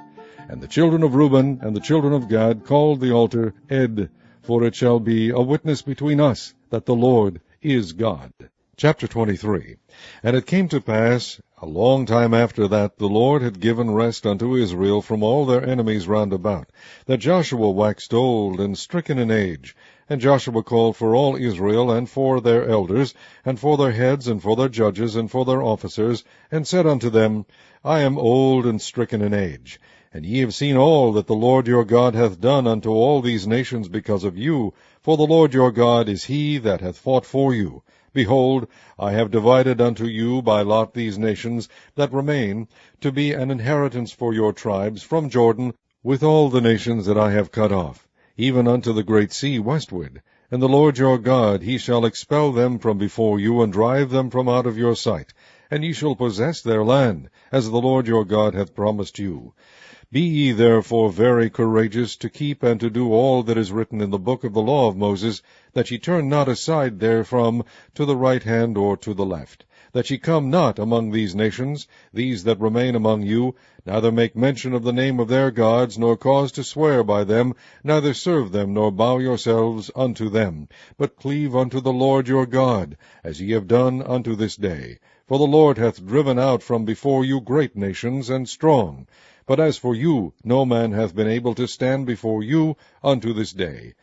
And the children of Reuben and the children of Gad called the altar Ed, for it shall be a witness between us that the Lord is God. Chapter 23. And it came to pass, a long time after that the Lord had given rest unto Israel from all their enemies round about, that Joshua waxed old and stricken in age. And Joshua called for all Israel, and for their elders, and for their heads, and for their judges, and for their officers, and said unto them, I am old and stricken in age. And ye have seen all that the Lord your God hath done unto all these nations because of you, for the Lord your God is he that hath fought for you. Behold, I have divided unto you by lot these nations that remain, to be an inheritance for your tribes from Jordan, with all the nations that I have cut off, even unto the great sea westward. And the Lord your God, he shall expel them from before you, and drive them from out of your sight. And ye shall possess their land, as the Lord your God hath promised you. Be ye therefore very courageous to keep and to do all that is written in the book of the law of Moses, that ye turn not aside therefrom to the right hand or to the left, that ye come not among these nations, these that remain among you, neither make mention of the name of their gods, nor cause to swear by them, neither serve them, nor bow yourselves unto them, but cleave unto the Lord your God, as ye have done unto this day. For the Lord hath driven out from before you great nations and strong. But as for you, no man hath been able to stand before you unto this day.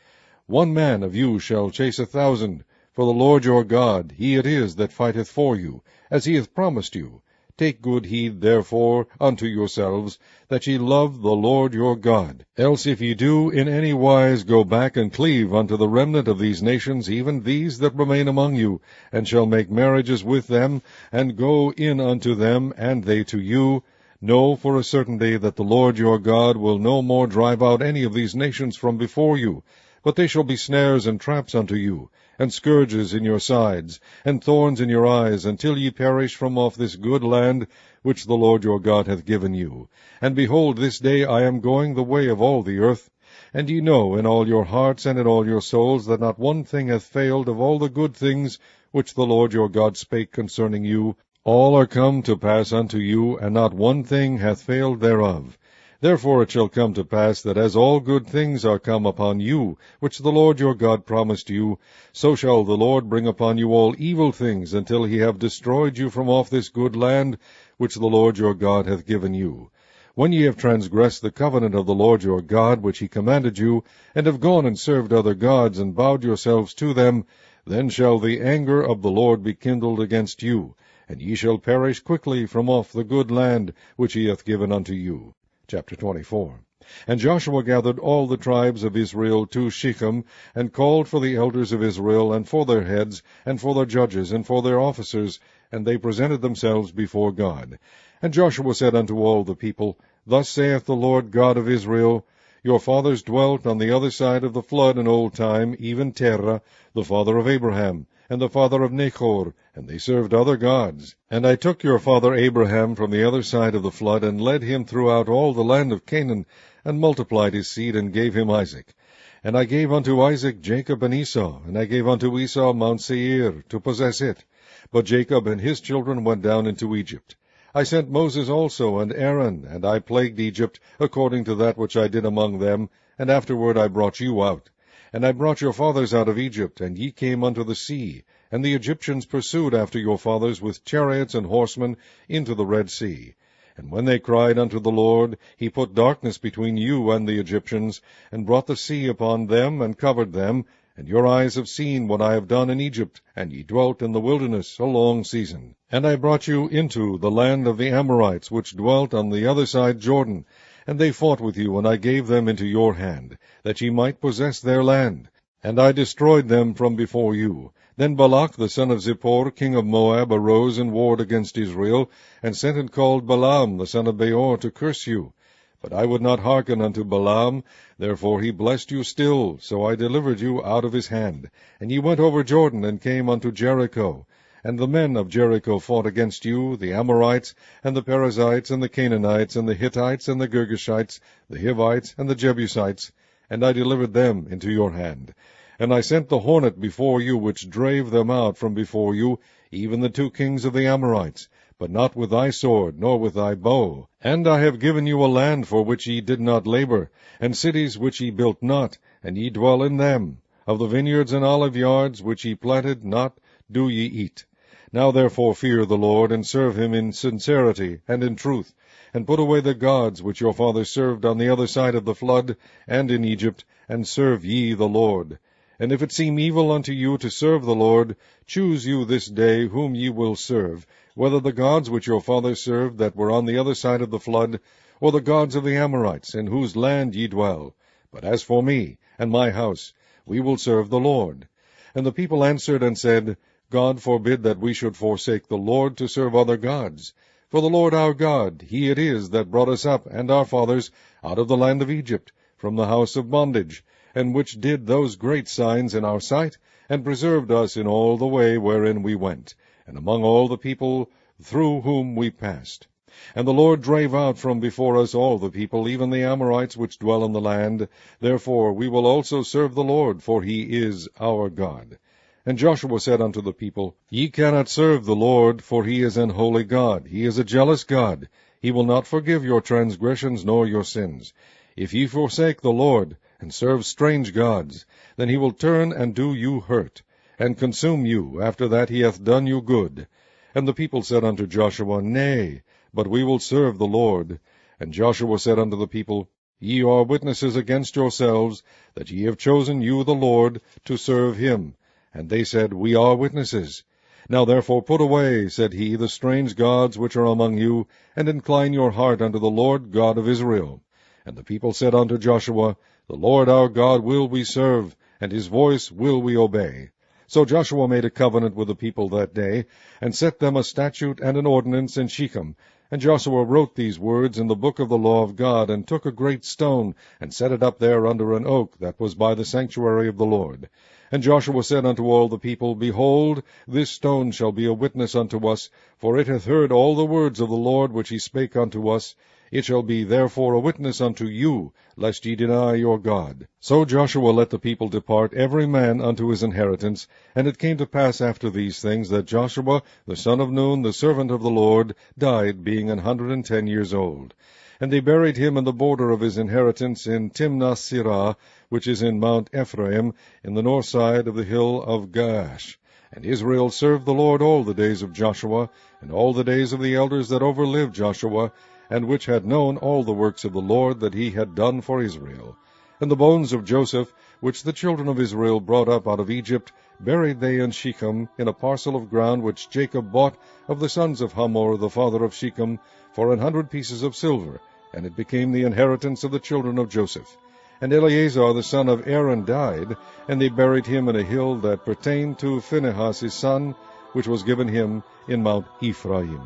1 man of you shall chase 1,000, for the Lord your God, he it is that fighteth for you, as he hath promised you. Take good heed, therefore, unto yourselves, that ye love the Lord your God. Else if ye do in any wise go back and cleave unto the remnant of these nations, even these that remain among you, and shall make marriages with them, and go in unto them, and they to you, know for a certainty that the Lord your God will no more drive out any of these nations from before you, but they shall be snares and traps unto you, and scourges in your sides, and thorns in your eyes, until ye perish from off this good land which the Lord your God hath given you. And behold, this day I am going the way of all the earth. And ye know in all your hearts and in all your souls that not one thing hath failed of all the good things which the Lord your God spake concerning you. All are come to pass unto you, and not one thing hath failed thereof. Therefore it shall come to pass that as all good things are come upon you, which the Lord your God promised you, so shall the Lord bring upon you all evil things, until he have destroyed you from off this good land which the Lord your God hath given you. When ye have transgressed the covenant of the Lord your God, which he commanded you, and have gone and served other gods, and bowed yourselves to them, then shall the anger of the Lord be kindled against you, and ye shall perish quickly from off the good land which he hath given unto you. Chapter 24. And Joshua gathered all the tribes of Israel to Shechem, and called for the elders of Israel, and for their heads, and for their judges, and for their officers, and they presented themselves before God. And Joshua said unto all the people, Thus saith the Lord God of Israel, Your fathers dwelt on the other side of the flood in old time, even Terah, the father of Abraham, and the father of Nachor, and they served other gods. And I took your father Abraham from the other side of the flood, and led him throughout all the land of Canaan, and multiplied his seed, and gave him Isaac. And I gave unto Isaac Jacob and Esau, and I gave unto Esau Mount Seir, to possess it. But Jacob and his children went down into Egypt. I sent Moses also, and Aaron, and I plagued Egypt, according to that which I did among them, and afterward I brought you out. And I brought your fathers out of Egypt, and ye came unto the sea, and the Egyptians pursued after your fathers with chariots and horsemen into the Red Sea. And when they cried unto the Lord, he put darkness between you and the Egyptians, and brought the sea upon them, and covered them. And your eyes have seen what I have done in Egypt, and ye dwelt in the wilderness a long season. And I brought you into the land of the Amorites, which dwelt on the other side Jordan. And they fought with you, and I gave them into your hand, that ye might possess their land. And I destroyed them from before you. Then Balak the son of Zippor, king of Moab, arose and warred against Israel, and sent and called Balaam the son of Beor to curse you. But I would not hearken unto Balaam, therefore he blessed you still, so I delivered you out of his hand. And ye went over Jordan, and came unto Jericho. And the men of Jericho fought against you, the Amorites, and the Perizzites, and the Canaanites, and the Hittites, and the Girgashites, the Hivites, and the Jebusites, and I delivered them into your hand. And I sent the hornet before you, which drave them out from before you, even the 2 kings of the Amorites, but not with thy sword, nor with thy bow. And I have given you a land for which ye did not labor, and cities which ye built not, and ye dwell in them. Of the vineyards and olive yards which ye planted not do ye eat. Now therefore fear the Lord, and serve him in sincerity and in truth, and put away the gods which your fathers served on the other side of the flood, and in Egypt, and serve ye the Lord. And if it seem evil unto you to serve the Lord, choose you this day whom ye will serve, whether the gods which your fathers served that were on the other side of the flood, or the gods of the Amorites, in whose land ye dwell. But as for me and my house, we will serve the Lord. And the people answered and said, God forbid that we should forsake the Lord to serve other gods. For the Lord our God, he it is that brought us up and our fathers out of the land of Egypt, from the house of bondage, and which did those great signs in our sight, and preserved us in all the way wherein we went, and among all the people through whom we passed. And the Lord drave out from before us all the people, even the Amorites which dwell in the land. Therefore we will also serve the Lord, for he is our God. And Joshua said unto the people, Ye cannot serve the Lord, for he is an holy God. He is a jealous God. He will not forgive your transgressions nor your sins. If ye forsake the Lord, and serve strange gods, then he will turn and do you hurt, and consume you after that he hath done you good. And the people said unto Joshua, Nay, but we will serve the Lord. And Joshua said unto the people, Ye are witnesses against yourselves, that ye have chosen you the Lord, to serve him. And they said, We are witnesses. Now therefore put away, said he, the strange gods which are among you, and incline your heart unto the Lord God of Israel. And the people said unto Joshua, The Lord our God will we serve, and his voice will we obey. So Joshua made a covenant with the people that day, and set them a statute and an ordinance in Shechem. And Joshua wrote these words in the book of the law of God, and took a great stone, and set it up there under an oak that was by the sanctuary of the Lord. And Joshua said unto all the people, Behold, this stone shall be a witness unto us, for it hath heard all the words of the Lord which he spake unto us. It shall be therefore a witness unto you, lest ye deny your God. So Joshua let the people depart, every man unto his inheritance. And it came to pass after these things, that Joshua the son of Nun, the servant of the Lord, died, being 110 years old. And they buried him in the border of his inheritance in Timnath-Serah, which is in Mount Ephraim, in the north side of the hill of Gaash. And Israel served the Lord all the days of Joshua, and all the days of the elders that overlived Joshua, and which had known all the works of the Lord that he had done for Israel. And the bones of Joseph, which the children of Israel brought up out of Egypt, buried they in Shechem, in a parcel of ground which Jacob bought of the sons of Hamor, the father of Shechem, for 100 pieces of silver, and it became the inheritance of the children of Joseph. And Eleazar the son of Aaron died, and they buried him in a hill that pertained to Phinehas his son, which was given him in Mount Ephraim.